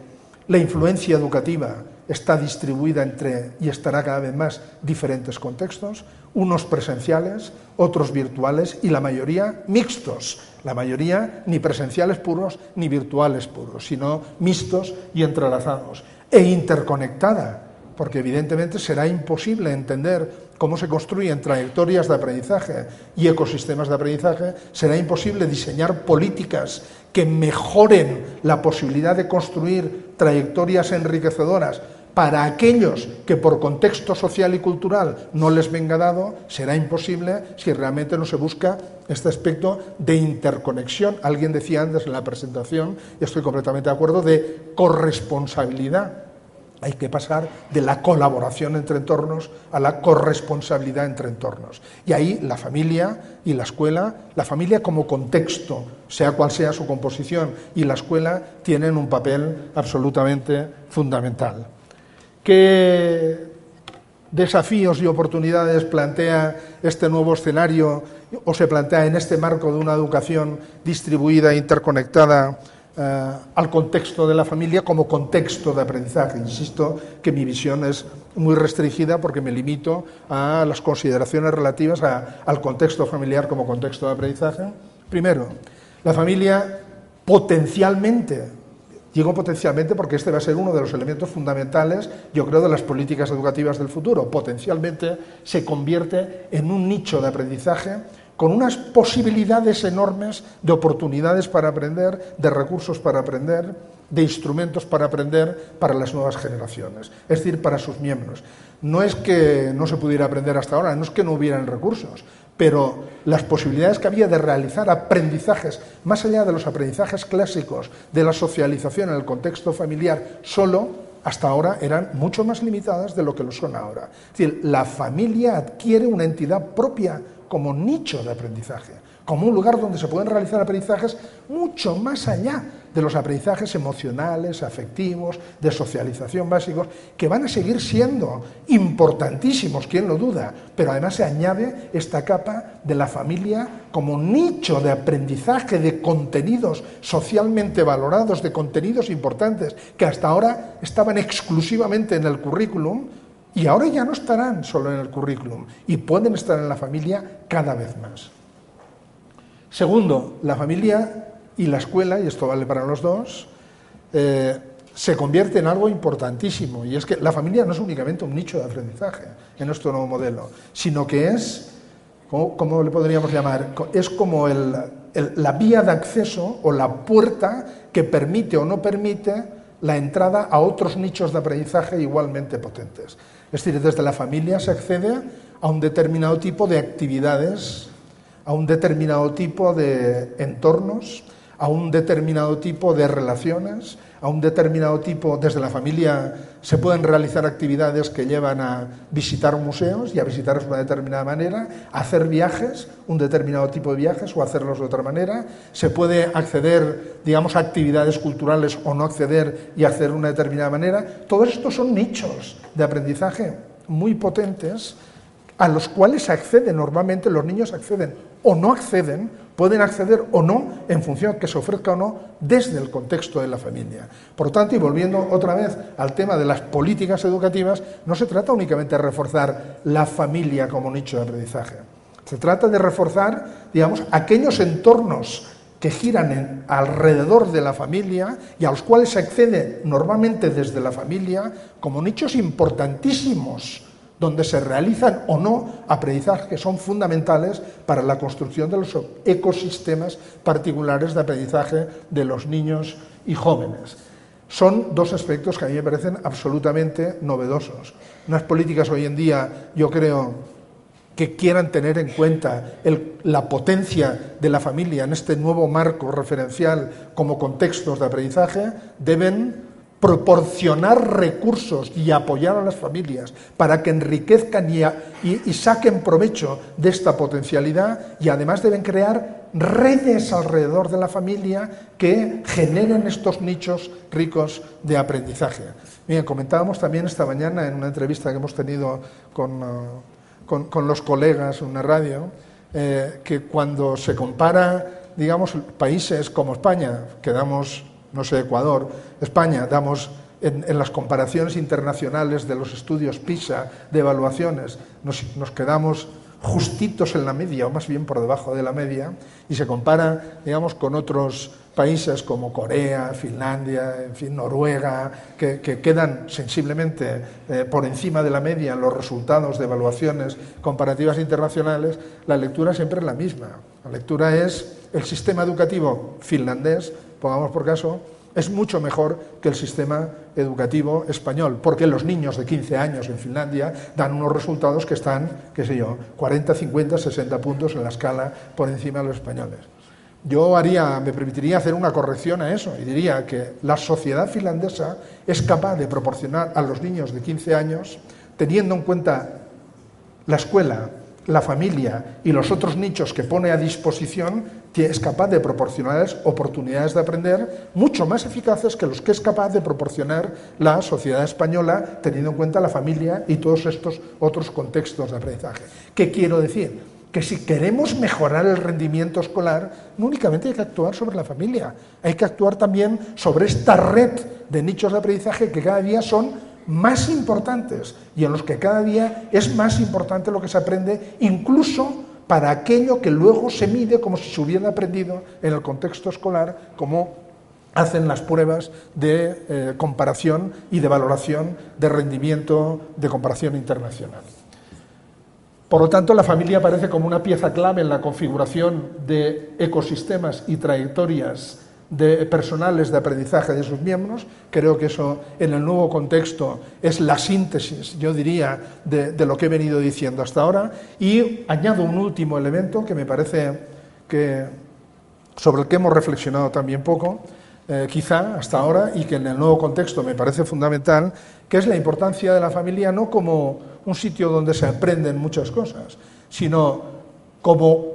la influencia educativa está distribuida entre, y estará cada vez más, diferentes contextos, unos presenciales, otros virtuales y la mayoría mixtos. La mayoría ni presenciales puros ni virtuales puros, sino mixtos y entrelazados. E interconectada, porque evidentemente será imposible entender cómo se construyen trayectorias de aprendizaje y ecosistemas de aprendizaje, será imposible diseñar políticas que mejoren la posibilidad de construir trayectorias enriquecedoras para aquellos que por contexto social y cultural no les venga dado, será imposible si realmente no se busca este aspecto de interconexión. Alguien decía antes en la presentación, y estoy completamente de acuerdo, de corresponsabilidad. Hay que pasar de la colaboración entre entornos a la corresponsabilidad entre entornos. Y ahí la familia y la escuela, la familia como contexto, sea cual sea su composición, y la escuela tienen un papel absolutamente fundamental. ¿Qué desafíos y oportunidades plantea este nuevo escenario o se plantea en este marco de una educación distribuida e interconectada al contexto de la familia como contexto de aprendizaje? Insisto que mi visión es muy restringida porque me limito a las consideraciones relativas al contexto familiar como contexto de aprendizaje. Primero, la familia potencialmente, digo potencialmente porque este va a ser uno de los elementos fundamentales, yo creo, de las políticas educativas del futuro, potencialmente se convierte en un nicho de aprendizaje con unas posibilidades enormes de oportunidades para aprender, de recursos para aprender, de instrumentos para aprender para las nuevas generaciones, es decir, para sus miembros. No es que no se pudiera aprender hasta ahora, no es que no hubieran recursos, pero las posibilidades que había de realizar aprendizajes, más allá de los aprendizajes clásicos de la socialización en el contexto familiar solo, hasta ahora eran mucho más limitadas de lo que lo son ahora. Es decir, la familia adquiere una entidad propia como nicho de aprendizaje, como un lugar donde se pueden realizar aprendizajes mucho más allá de los aprendizajes emocionales, afectivos, de socialización básicos, que van a seguir siendo importantísimos, quién lo duda, pero además se añade esta capa de la familia como nicho de aprendizaje de contenidos socialmente valorados, de contenidos importantes, que hasta ahora estaban exclusivamente en el currículum, y ahora ya no estarán solo en el currículum, y pueden estar en la familia cada vez más. Segundo, la familia y la escuela, y esto vale para los dos, se convierte en algo importantísimo, y es que la familia no es únicamente un nicho de aprendizaje en nuestro nuevo modelo, sino que es, ¿cómo le podríamos llamar? Es como la vía de acceso o la puerta que permite o no permite la entrada a otros nichos de aprendizaje igualmente potentes. Es decir, desde la familia se accede a un determinado tipo de actividades, a un determinado tipo de entornos, a un determinado tipo de relaciones, a un determinado tipo, desde la familia se pueden realizar actividades que llevan a visitar museos y a visitarlos de una determinada manera, a hacer viajes, un determinado tipo de viajes o hacerlos de otra manera, se puede acceder, digamos, a actividades culturales o no acceder y hacer de una determinada manera. Todos estos son nichos de aprendizaje muy potentes a los cuales acceden, normalmente los niños acceden o no acceden, pueden acceder o no en función de que se ofrezca o no desde el contexto de la familia. Por lo tanto, y volviendo otra vez al tema de las políticas educativas, no se trata únicamente de reforzar la familia como nicho de aprendizaje. Se trata de reforzar, digamos, aquellos entornos que giran alrededor de la familia y a los cuales se accede normalmente desde la familia como nichos importantísimos, donde se realizan o no aprendizajes que son fundamentales para la construcción de los ecosistemas particulares de aprendizaje de los niños y jóvenes. Son dos aspectos que a mí me parecen absolutamente novedosos. Unas políticas hoy en día, yo creo, que quieran tener en cuenta la potencia de la familia en este nuevo marco referencial como contextos de aprendizaje, deben proporcionar recursos y apoyar a las familias para que enriquezcan y saquen provecho de esta potencialidad, y además deben crear redes alrededor de la familia que generen estos nichos ricos de aprendizaje. Bien, comentábamos también esta mañana en una entrevista que hemos tenido con los colegas en una radio, que cuando se compara, digamos, países como España, que damos, no sé, Ecuador, España, damos en las comparaciones internacionales de los estudios PISA, de evaluaciones, nos quedamos justitos en la media, o más bien por debajo de la media, y se compara, digamos, con otros países como Corea, Finlandia, en fin, Noruega, que quedan sensiblemente por encima de la media en los resultados de evaluaciones comparativas internacionales. La lectura siempre es la misma. La lectura es el sistema educativo finlandés, pongamos por caso, es mucho mejor que el sistema educativo español, porque los niños de 15 años en Finlandia dan unos resultados que están, qué sé yo, 40, 50, 60 puntos en la escala por encima de los españoles. Yo me permitiría hacer una corrección a eso y diría que la sociedad finlandesa es capaz de proporcionar a los niños de 15 años, teniendo en cuenta la escuela, la familia y los otros nichos que pone a disposición, es capaz de proporcionarles oportunidades de aprender mucho más eficaces que los que es capaz de proporcionar la sociedad española, teniendo en cuenta la familia y todos estos otros contextos de aprendizaje. ¿Qué quiero decir? Que si queremos mejorar el rendimiento escolar, no únicamente hay que actuar sobre la familia, hay que actuar también sobre esta red de nichos de aprendizaje que cada día son más importantes y en los que cada día es más importante lo que se aprende, incluso para aquello que luego se mide como si se hubiera aprendido en el contexto escolar, como hacen las pruebas de comparación y de valoración de rendimiento de comparación internacional. Por lo tanto, la familia aparece como una pieza clave en la configuración de ecosistemas y trayectorias personales de aprendizaje de sus miembros. Creo que eso, en el nuevo contexto, es la síntesis, yo diría, de lo que he venido diciendo hasta ahora. Y añado un último elemento que me parece que sobre el que hemos reflexionado también poco, quizá hasta ahora, y que en el nuevo contexto me parece fundamental, que es la importancia de la familia no como un sitio donde se aprenden muchas cosas, sino como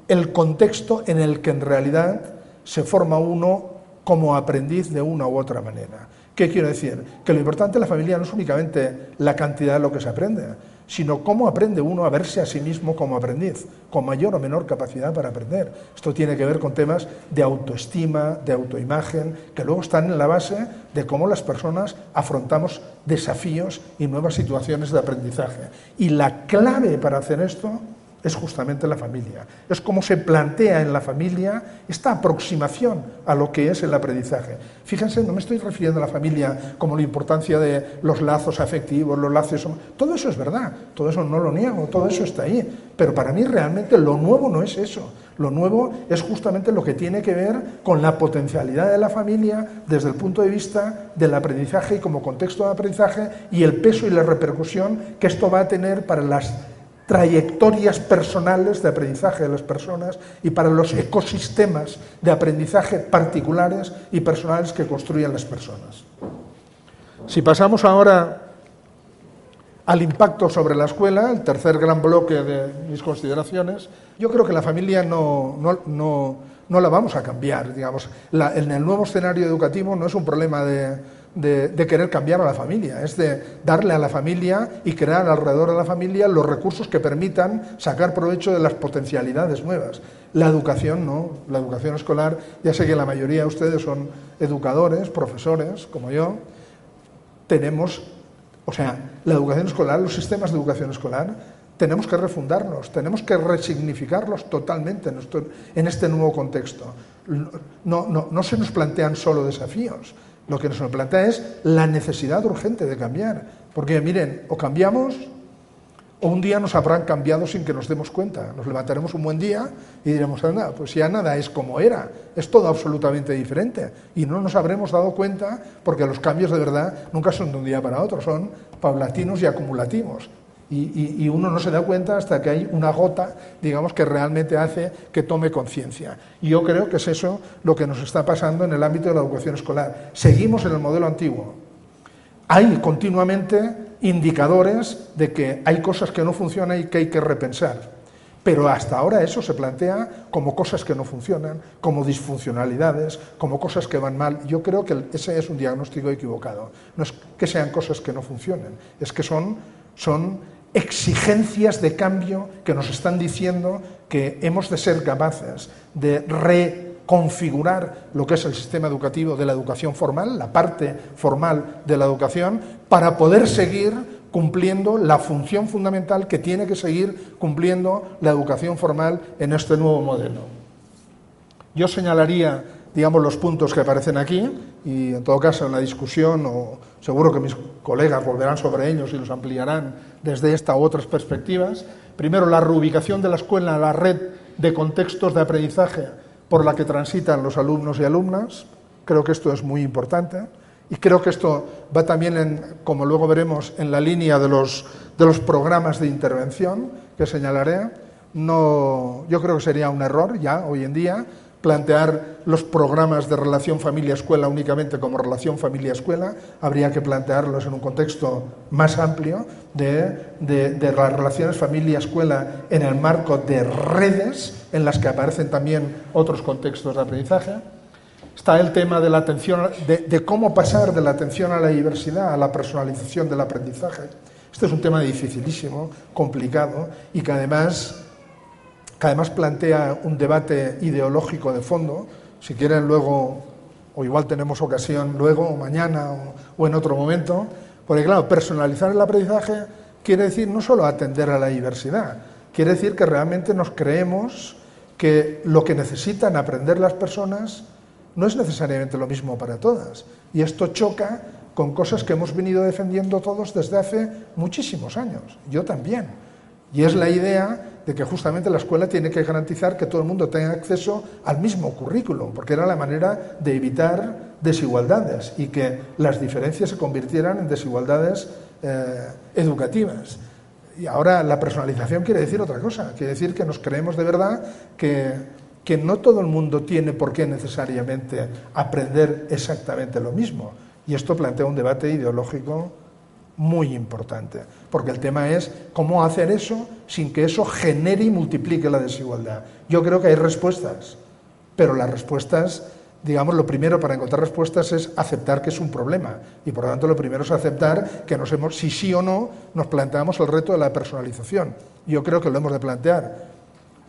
el contexto en el que en realidad se forma uno como aprendiz de una u otra manera. ¿Qué quiero decir? Que lo importante en la familia no es únicamente la cantidad de lo que se aprende, sino cómo aprende uno a verse a sí mismo como aprendiz, con mayor o menor capacidad para aprender. Esto tiene que ver con temas de autoestima, de autoimagen, que luego están en la base de cómo las personas afrontamos desafíos y nuevas situaciones de aprendizaje. Y la clave para hacer esto es justamente la familia. Es cómo se plantea en la familia esta aproximación a lo que es el aprendizaje. Fíjense, no me estoy refiriendo a la familia como la importancia de los lazos afectivos, los lazos... Todo eso es verdad, todo eso no lo niego, todo eso está ahí. Pero para mí realmente lo nuevo no es eso. Lo nuevo es justamente lo que tiene que ver con la potencialidad de la familia desde el punto de vista del aprendizaje y como contexto de aprendizaje y el peso y la repercusión que esto va a tener para las trayectorias personales de aprendizaje de las personas y para los ecosistemas de aprendizaje particulares y personales que construyen las personas. Si pasamos ahora al impacto sobre la escuela, el tercer gran bloque de mis consideraciones, yo creo que la familia no la vamos a cambiar. Digamos. En el nuevo escenario educativo no es un problema de querer cambiar a la familia, es de darle a la familia y crear alrededor de la familia los recursos que permitan sacar provecho de las potencialidades nuevas. La educación no, la educación escolar, ya sé que la mayoría de ustedes son educadores, profesores, como yo, la educación escolar, los sistemas de educación escolar, tenemos que refundarlos, tenemos que resignificarlos totalmente en este nuevo contexto. No se nos plantean solo desafíos, lo que nos plantea es la necesidad urgente de cambiar. Porque, miren, o cambiamos o un día nos habrán cambiado sin que nos demos cuenta. Nos levantaremos un buen día y diremos, anda, pues ya nada es como era, es todo absolutamente diferente. Y no nos habremos dado cuenta porque los cambios de verdad nunca son de un día para otro, son paulatinos y acumulativos. Y uno no se da cuenta hasta que hay una gota, digamos, que realmente hace que tome conciencia. Y yo creo que es eso lo que nos está pasando en el ámbito de la educación escolar. Seguimos en el modelo antiguo. Hay continuamente indicadores de que hay cosas que no funcionan y que hay que repensar. Pero hasta ahora eso se plantea como cosas que no funcionan, como disfuncionalidades, como cosas que van mal. Yo creo que ese es un diagnóstico equivocado. No es que sean cosas que no funcionen, es que son exigencias de cambio que nos están diciendo que hemos de ser capaces de reconfigurar lo que es el sistema educativo de la educación formal, la parte formal de la educación, para poder seguir cumpliendo la función fundamental que tiene que seguir cumpliendo la educación formal en este nuevo modelo. Yo señalaría, digamos, los puntos que aparecen aquí y, en todo caso, en la discusión, o seguro que mis colegas volverán sobre ellos y los ampliarán desde esta u otras perspectivas. Primero, la reubicación de la escuela en la red de contextos de aprendizaje por la que transitan los alumnos y alumnas. Creo que esto es muy importante y creo que esto va también, como luego veremos, en la línea de los programas de intervención que señalaré. Yo creo que sería un error ya hoy en día plantear los programas de relación familia-escuela únicamente como relación familia-escuela. Habría que plantearlos en un contexto más amplio de las relaciones familia-escuela en el marco de redes en las que aparecen también otros contextos de aprendizaje. Está el tema de la atención, de cómo pasar de la atención a la diversidad a la personalización del aprendizaje. Este es un tema dificilísimo, complicado y que además plantea un debate ideológico de fondo. Si quieren luego, o igual tenemos ocasión luego, o mañana, o en otro momento, porque claro, personalizar el aprendizaje quiere decir no solo atender a la diversidad, quiere decir que realmente nos creemos que lo que necesitan aprender las personas no es necesariamente lo mismo para todas. Y esto choca con cosas que hemos venido defendiendo todos desde hace muchísimos años, yo también. Y es la idea de que justamente la escuela tiene que garantizar que todo el mundo tenga acceso al mismo currículum, porque era la manera de evitar desigualdades y que las diferencias se convirtieran en desigualdades educativas. Y ahora la personalización quiere decir otra cosa, quiere decir que nos creemos de verdad que no todo el mundo tiene por qué necesariamente aprender exactamente lo mismo. Y esto plantea un debate ideológico muy importante, porque el tema es cómo hacer eso sin que eso genere y multiplique la desigualdad. Yo creo que hay respuestas, pero las respuestas digamos, lo primero para encontrar respuestas es aceptar que es un problema. Y por lo tanto, lo primero es aceptar que si sí o no nos planteamos el reto de la personalización. Yo creo que lo hemos de plantear,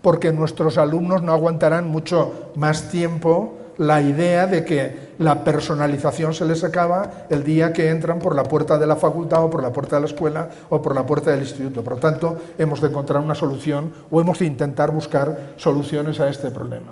porque nuestros alumnos no aguantarán mucho más tiempo la idea de que la personalización se les acaba el día que entran por la puerta de la facultad o por la puerta de la escuela o por la puerta del instituto. Por lo tanto, hemos de encontrar una solución o hemos de intentar buscar soluciones a este problema.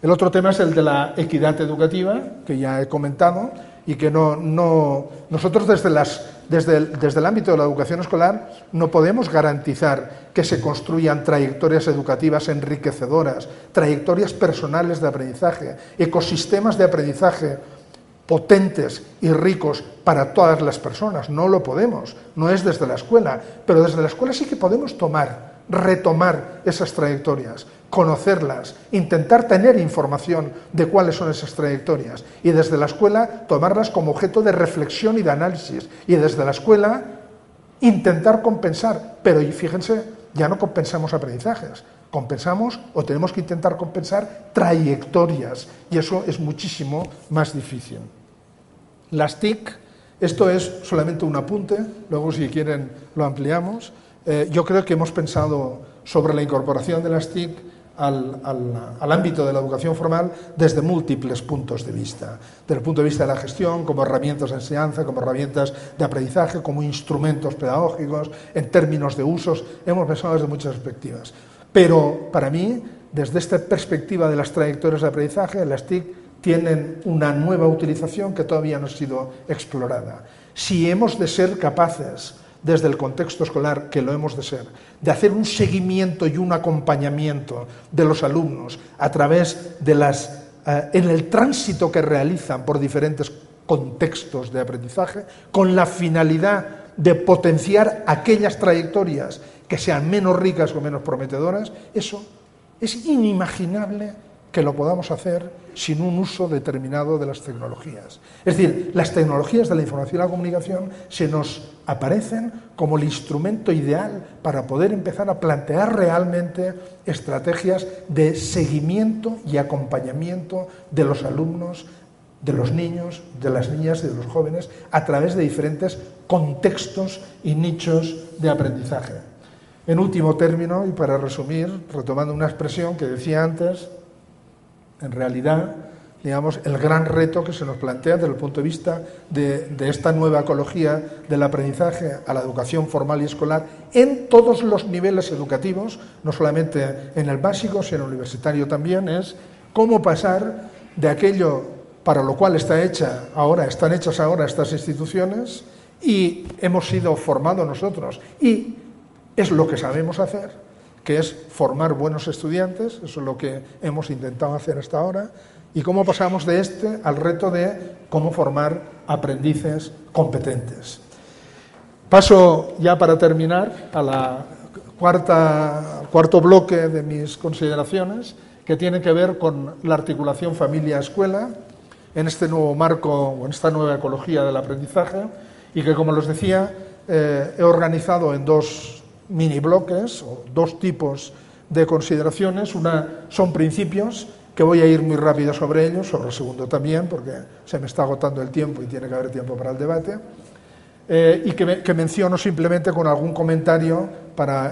El otro tema es el de la equidad educativa, que ya he comentado, y que nosotros desde el ámbito de la educación escolar no podemos garantizar que se construyan trayectorias educativas enriquecedoras, trayectorias personales de aprendizaje, ecosistemas de aprendizaje potentes y ricos para todas las personas. No lo podemos, no es desde la escuela, pero desde la escuela sí que podemos retomar esas trayectorias, conocerlas, intentar tener información de cuáles son esas trayectorias y desde la escuela tomarlas como objeto de reflexión y de análisis y desde la escuela intentar compensar, pero y fíjense, ya no compensamos aprendizajes, compensamos o tenemos que intentar compensar trayectorias y eso es muchísimo más difícil. Las TIC, esto es solamente un apunte, luego si quieren lo ampliamos. Yo creo que hemos pensado sobre la incorporación de las TIC al ámbito de la educación formal desde múltiples puntos de vista. Desde el punto de vista de la gestión, como herramientas de enseñanza, como herramientas de aprendizaje, como instrumentos pedagógicos, en términos de usos, hemos pensado desde muchas perspectivas. Pero para mí, desde esta perspectiva de las trayectorias de aprendizaje, las TIC tienen una nueva utilización que todavía no ha sido explorada. Si hemos de ser capaces, desde el contexto escolar, que lo hemos de ser, de hacer un seguimiento y un acompañamiento de los alumnos a través de en el tránsito que realizan por diferentes contextos de aprendizaje, con la finalidad de potenciar aquellas trayectorias que sean menos ricas o menos prometedoras, eso es inimaginable que lo podamos hacer sin un uso determinado de las tecnologías. Es decir, las tecnologías de la información y la comunicación se nos aparecen como el instrumento ideal para poder empezar a plantear realmente estrategias de seguimiento y acompañamiento de los alumnos, de los niños, de las niñas y de los jóvenes a través de diferentes contextos y nichos de aprendizaje. En último término, y para resumir, retomando una expresión que decía antes, en realidad, digamos, el gran reto que se nos plantea desde el punto de vista de esta nueva ecología del aprendizaje a la educación formal y escolar en todos los niveles educativos, no solamente en el básico, sino en el universitario también, es cómo pasar de aquello para lo cual están hechas ahora estas instituciones y hemos sido formados nosotros y es lo que sabemos hacer, que es formar buenos estudiantes, eso es lo que hemos intentado hacer hasta ahora, y cómo pasamos de al reto de cómo formar aprendices competentes. Paso ya para terminar a la cuarto bloque de mis consideraciones, que tiene que ver con la articulación familia-escuela en este nuevo marco o en esta nueva ecología del aprendizaje, y que, como les decía, he organizado en dos mini bloques o dos tipos de consideraciones. Una son principios, que voy a ir muy rápido sobre ellos, sobre el segundo también, porque se me está agotando el tiempo y tiene que haber tiempo para el debate, y que menciono simplemente con algún comentario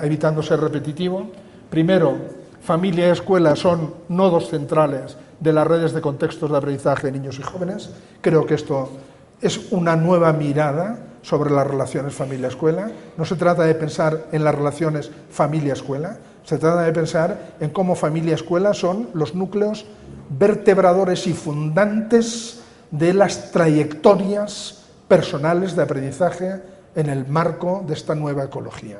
evitando ser repetitivo. Primero, familia y escuela son nodos centrales de las redes de contextos de aprendizaje de niños y jóvenes. Creo que esto es una nueva mirada sobre las relaciones familia-escuela. No se trata de pensar en las relaciones familia-escuela, se trata de pensar en cómo familia-escuela son los núcleos vertebradores y fundantes de las trayectorias personales de aprendizaje en el marco de esta nueva ecología.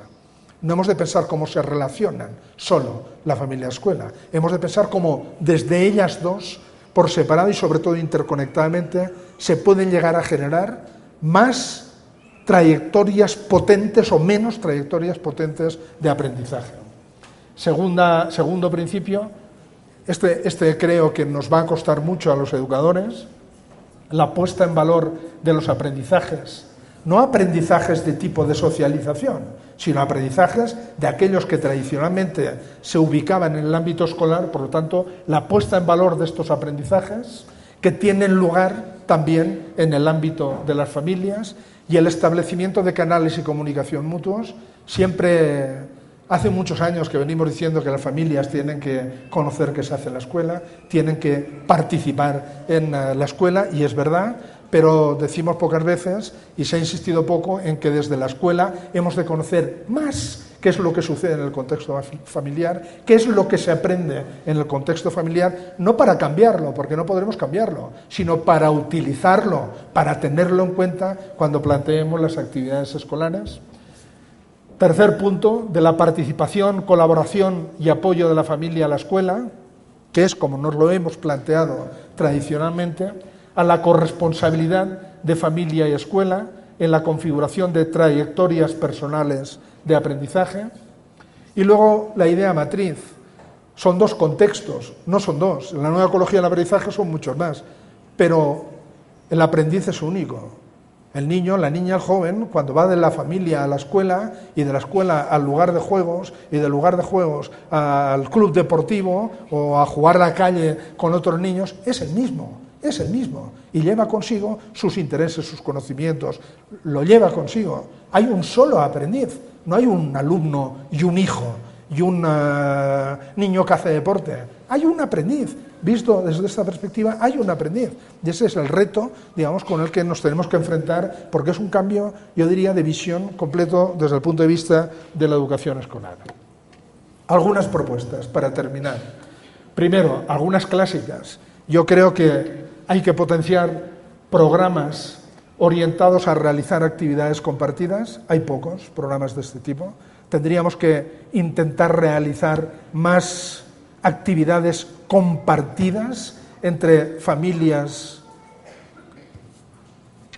No hemos de pensar cómo se relacionan solo la familia-escuela, hemos de pensar cómo desde ellas dos, por separado y sobre todo interconectadamente, se pueden llegar a generar más trayectorias potentes o menos trayectorias potentes de aprendizaje. Segundo principio, este creo que nos va a costar mucho a los educadores, la puesta en valor de los aprendizajes, no aprendizajes de tipo de socialización, sino aprendizajes de aquellos que tradicionalmente se ubicaban en el ámbito escolar, por lo tanto, la puesta en valor de estos aprendizajes que tienen lugar también en el ámbito de las familias, y el establecimiento de canales y comunicación mutuos. Siempre, hace muchos años que venimos diciendo que las familias tienen que conocer qué se hace en la escuela, tienen que participar en la escuela, y es verdad, pero decimos pocas veces, y se ha insistido poco, en que desde la escuela hemos de conocer más qué es lo que sucede en el contexto familiar, qué es lo que se aprende en el contexto familiar, no para cambiarlo, porque no podremos cambiarlo, sino para utilizarlo, para tenerlo en cuenta cuando planteemos las actividades escolares. Tercer punto, de la participación, colaboración y apoyo de la familia a la escuela, que es como nos lo hemos planteado tradicionalmente, a la corresponsabilidad de familia y escuela en la configuración de trayectorias personales de aprendizaje. Y luego la idea matriz. Son dos contextos, no son dos. En la nueva ecología del aprendizaje son muchos más, pero el aprendiz es único. El niño, la niña, el joven, cuando va de la familia a la escuela y de la escuela al lugar de juegos y del lugar de juegos al club deportivo o a jugar a la calle con otros niños, es el mismo y lleva consigo sus intereses, sus conocimientos, lo lleva consigo. Hay un solo aprendiz, no hay un alumno y un hijo y un niño que hace deporte. Hay un aprendiz. Visto desde esta perspectiva, hay un aprendiz. Y ese es el reto, digamos, con el que nos tenemos que enfrentar, porque es un cambio, yo diría, de visión completo desde el punto de vista de la educación escolar. Algunas propuestas para terminar. Primero, algunas clásicas. Yo creo que hay que potenciar programas orientados a realizar actividades compartidas. Hay pocos programas de este tipo. Tendríamos que intentar realizar más actividades compartidas entre familias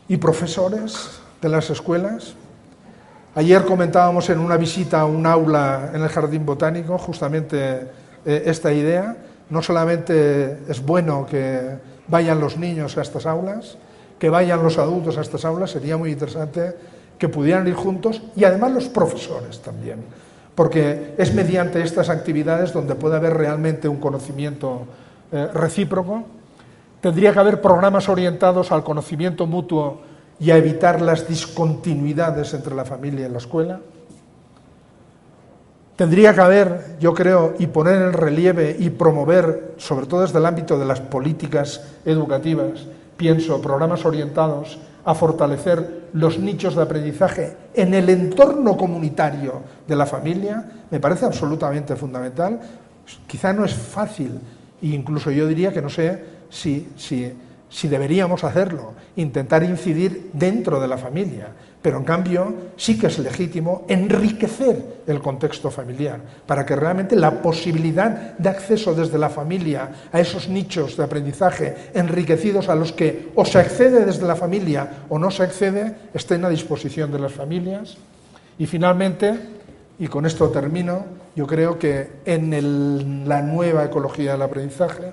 y profesores de las escuelas. Ayer comentábamos en una visita a un aula en el Jardín Botánico justamente esta idea. No solamente es bueno que vayan los niños a estas aulas, que vayan los adultos a estas aulas, sería muy interesante que pudieran ir juntos, y además los profesores también, porque es mediante estas actividades donde puede haber realmente un conocimiento recíproco. Tendría que haber programas orientados al conocimiento mutuo y a evitar las discontinuidades entre la familia y la escuela. Tendría que haber, yo creo, y poner en relieve y promover, sobre todo desde el ámbito de las políticas educativas, pienso, programas orientados a fortalecer los nichos de aprendizaje en el entorno comunitario de la familia. Me parece absolutamente fundamental. Quizá no es fácil, e incluso yo diría que no sé si deberíamos hacerlo, intentar incidir dentro de la familia, pero en cambio sí que es legítimo enriquecer el contexto familiar para que realmente la posibilidad de acceso desde la familia a esos nichos de aprendizaje enriquecidos a los que o se accede desde la familia o no se accede estén a disposición de las familias. Y finalmente, y con esto termino, yo creo que en la nueva ecología del aprendizaje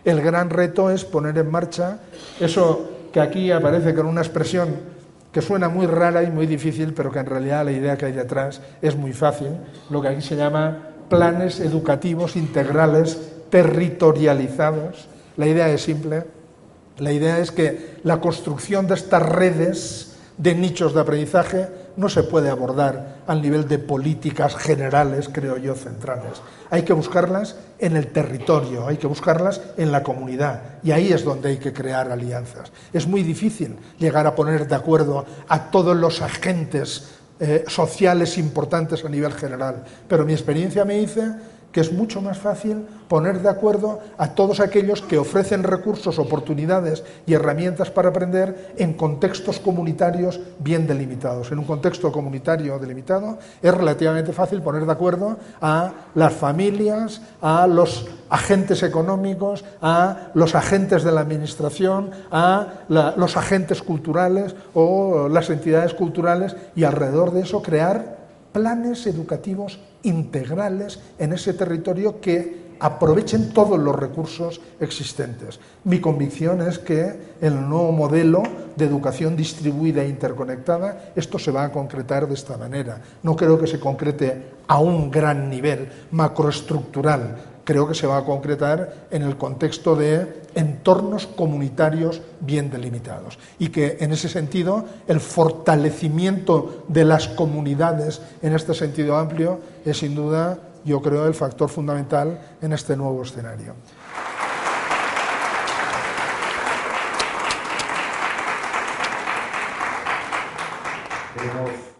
el gran reto es poner en marcha eso que aquí aparece con una expresión que suena muy rara y muy difícil, pero que en realidad la idea que hay detrás es muy fácil, lo que aquí se llama planes educativos integrales territorializados. La idea es simple, la idea es que la construcción de estas redes de nichos de aprendizaje no se puede abordar al nivel de políticas generales, creo yo, centrales. Hay que buscarlas en el territorio, hay que buscarlas en la comunidad, y ahí es donde hay que crear alianzas. Es muy difícil llegar a poner de acuerdo a todos los agentes sociales importantes a nivel general, pero mi experiencia me dice que es mucho más fácil poner de acuerdo a todos aquellos que ofrecen recursos, oportunidades y herramientas para aprender en contextos comunitarios bien delimitados. En un contexto comunitario delimitado es relativamente fácil poner de acuerdo a las familias, a los agentes económicos, a los agentes de la administración, a los agentes culturales o las entidades culturales, y alrededor de eso crear planes educativos integrales en ese territorio que aprovechen todos los recursos existentes. Mi convicción es que en el nuevo modelo de educación distribuida e interconectada esto se va a concretar de esta manera. No creo que se concrete a un gran nivel macroestructural creo que se va a concretar en el contexto de entornos comunitarios bien delimitados y que en ese sentido el fortalecimiento de las comunidades en este sentido amplio es sin duda, yo creo, el factor fundamental en este nuevo escenario. Queremos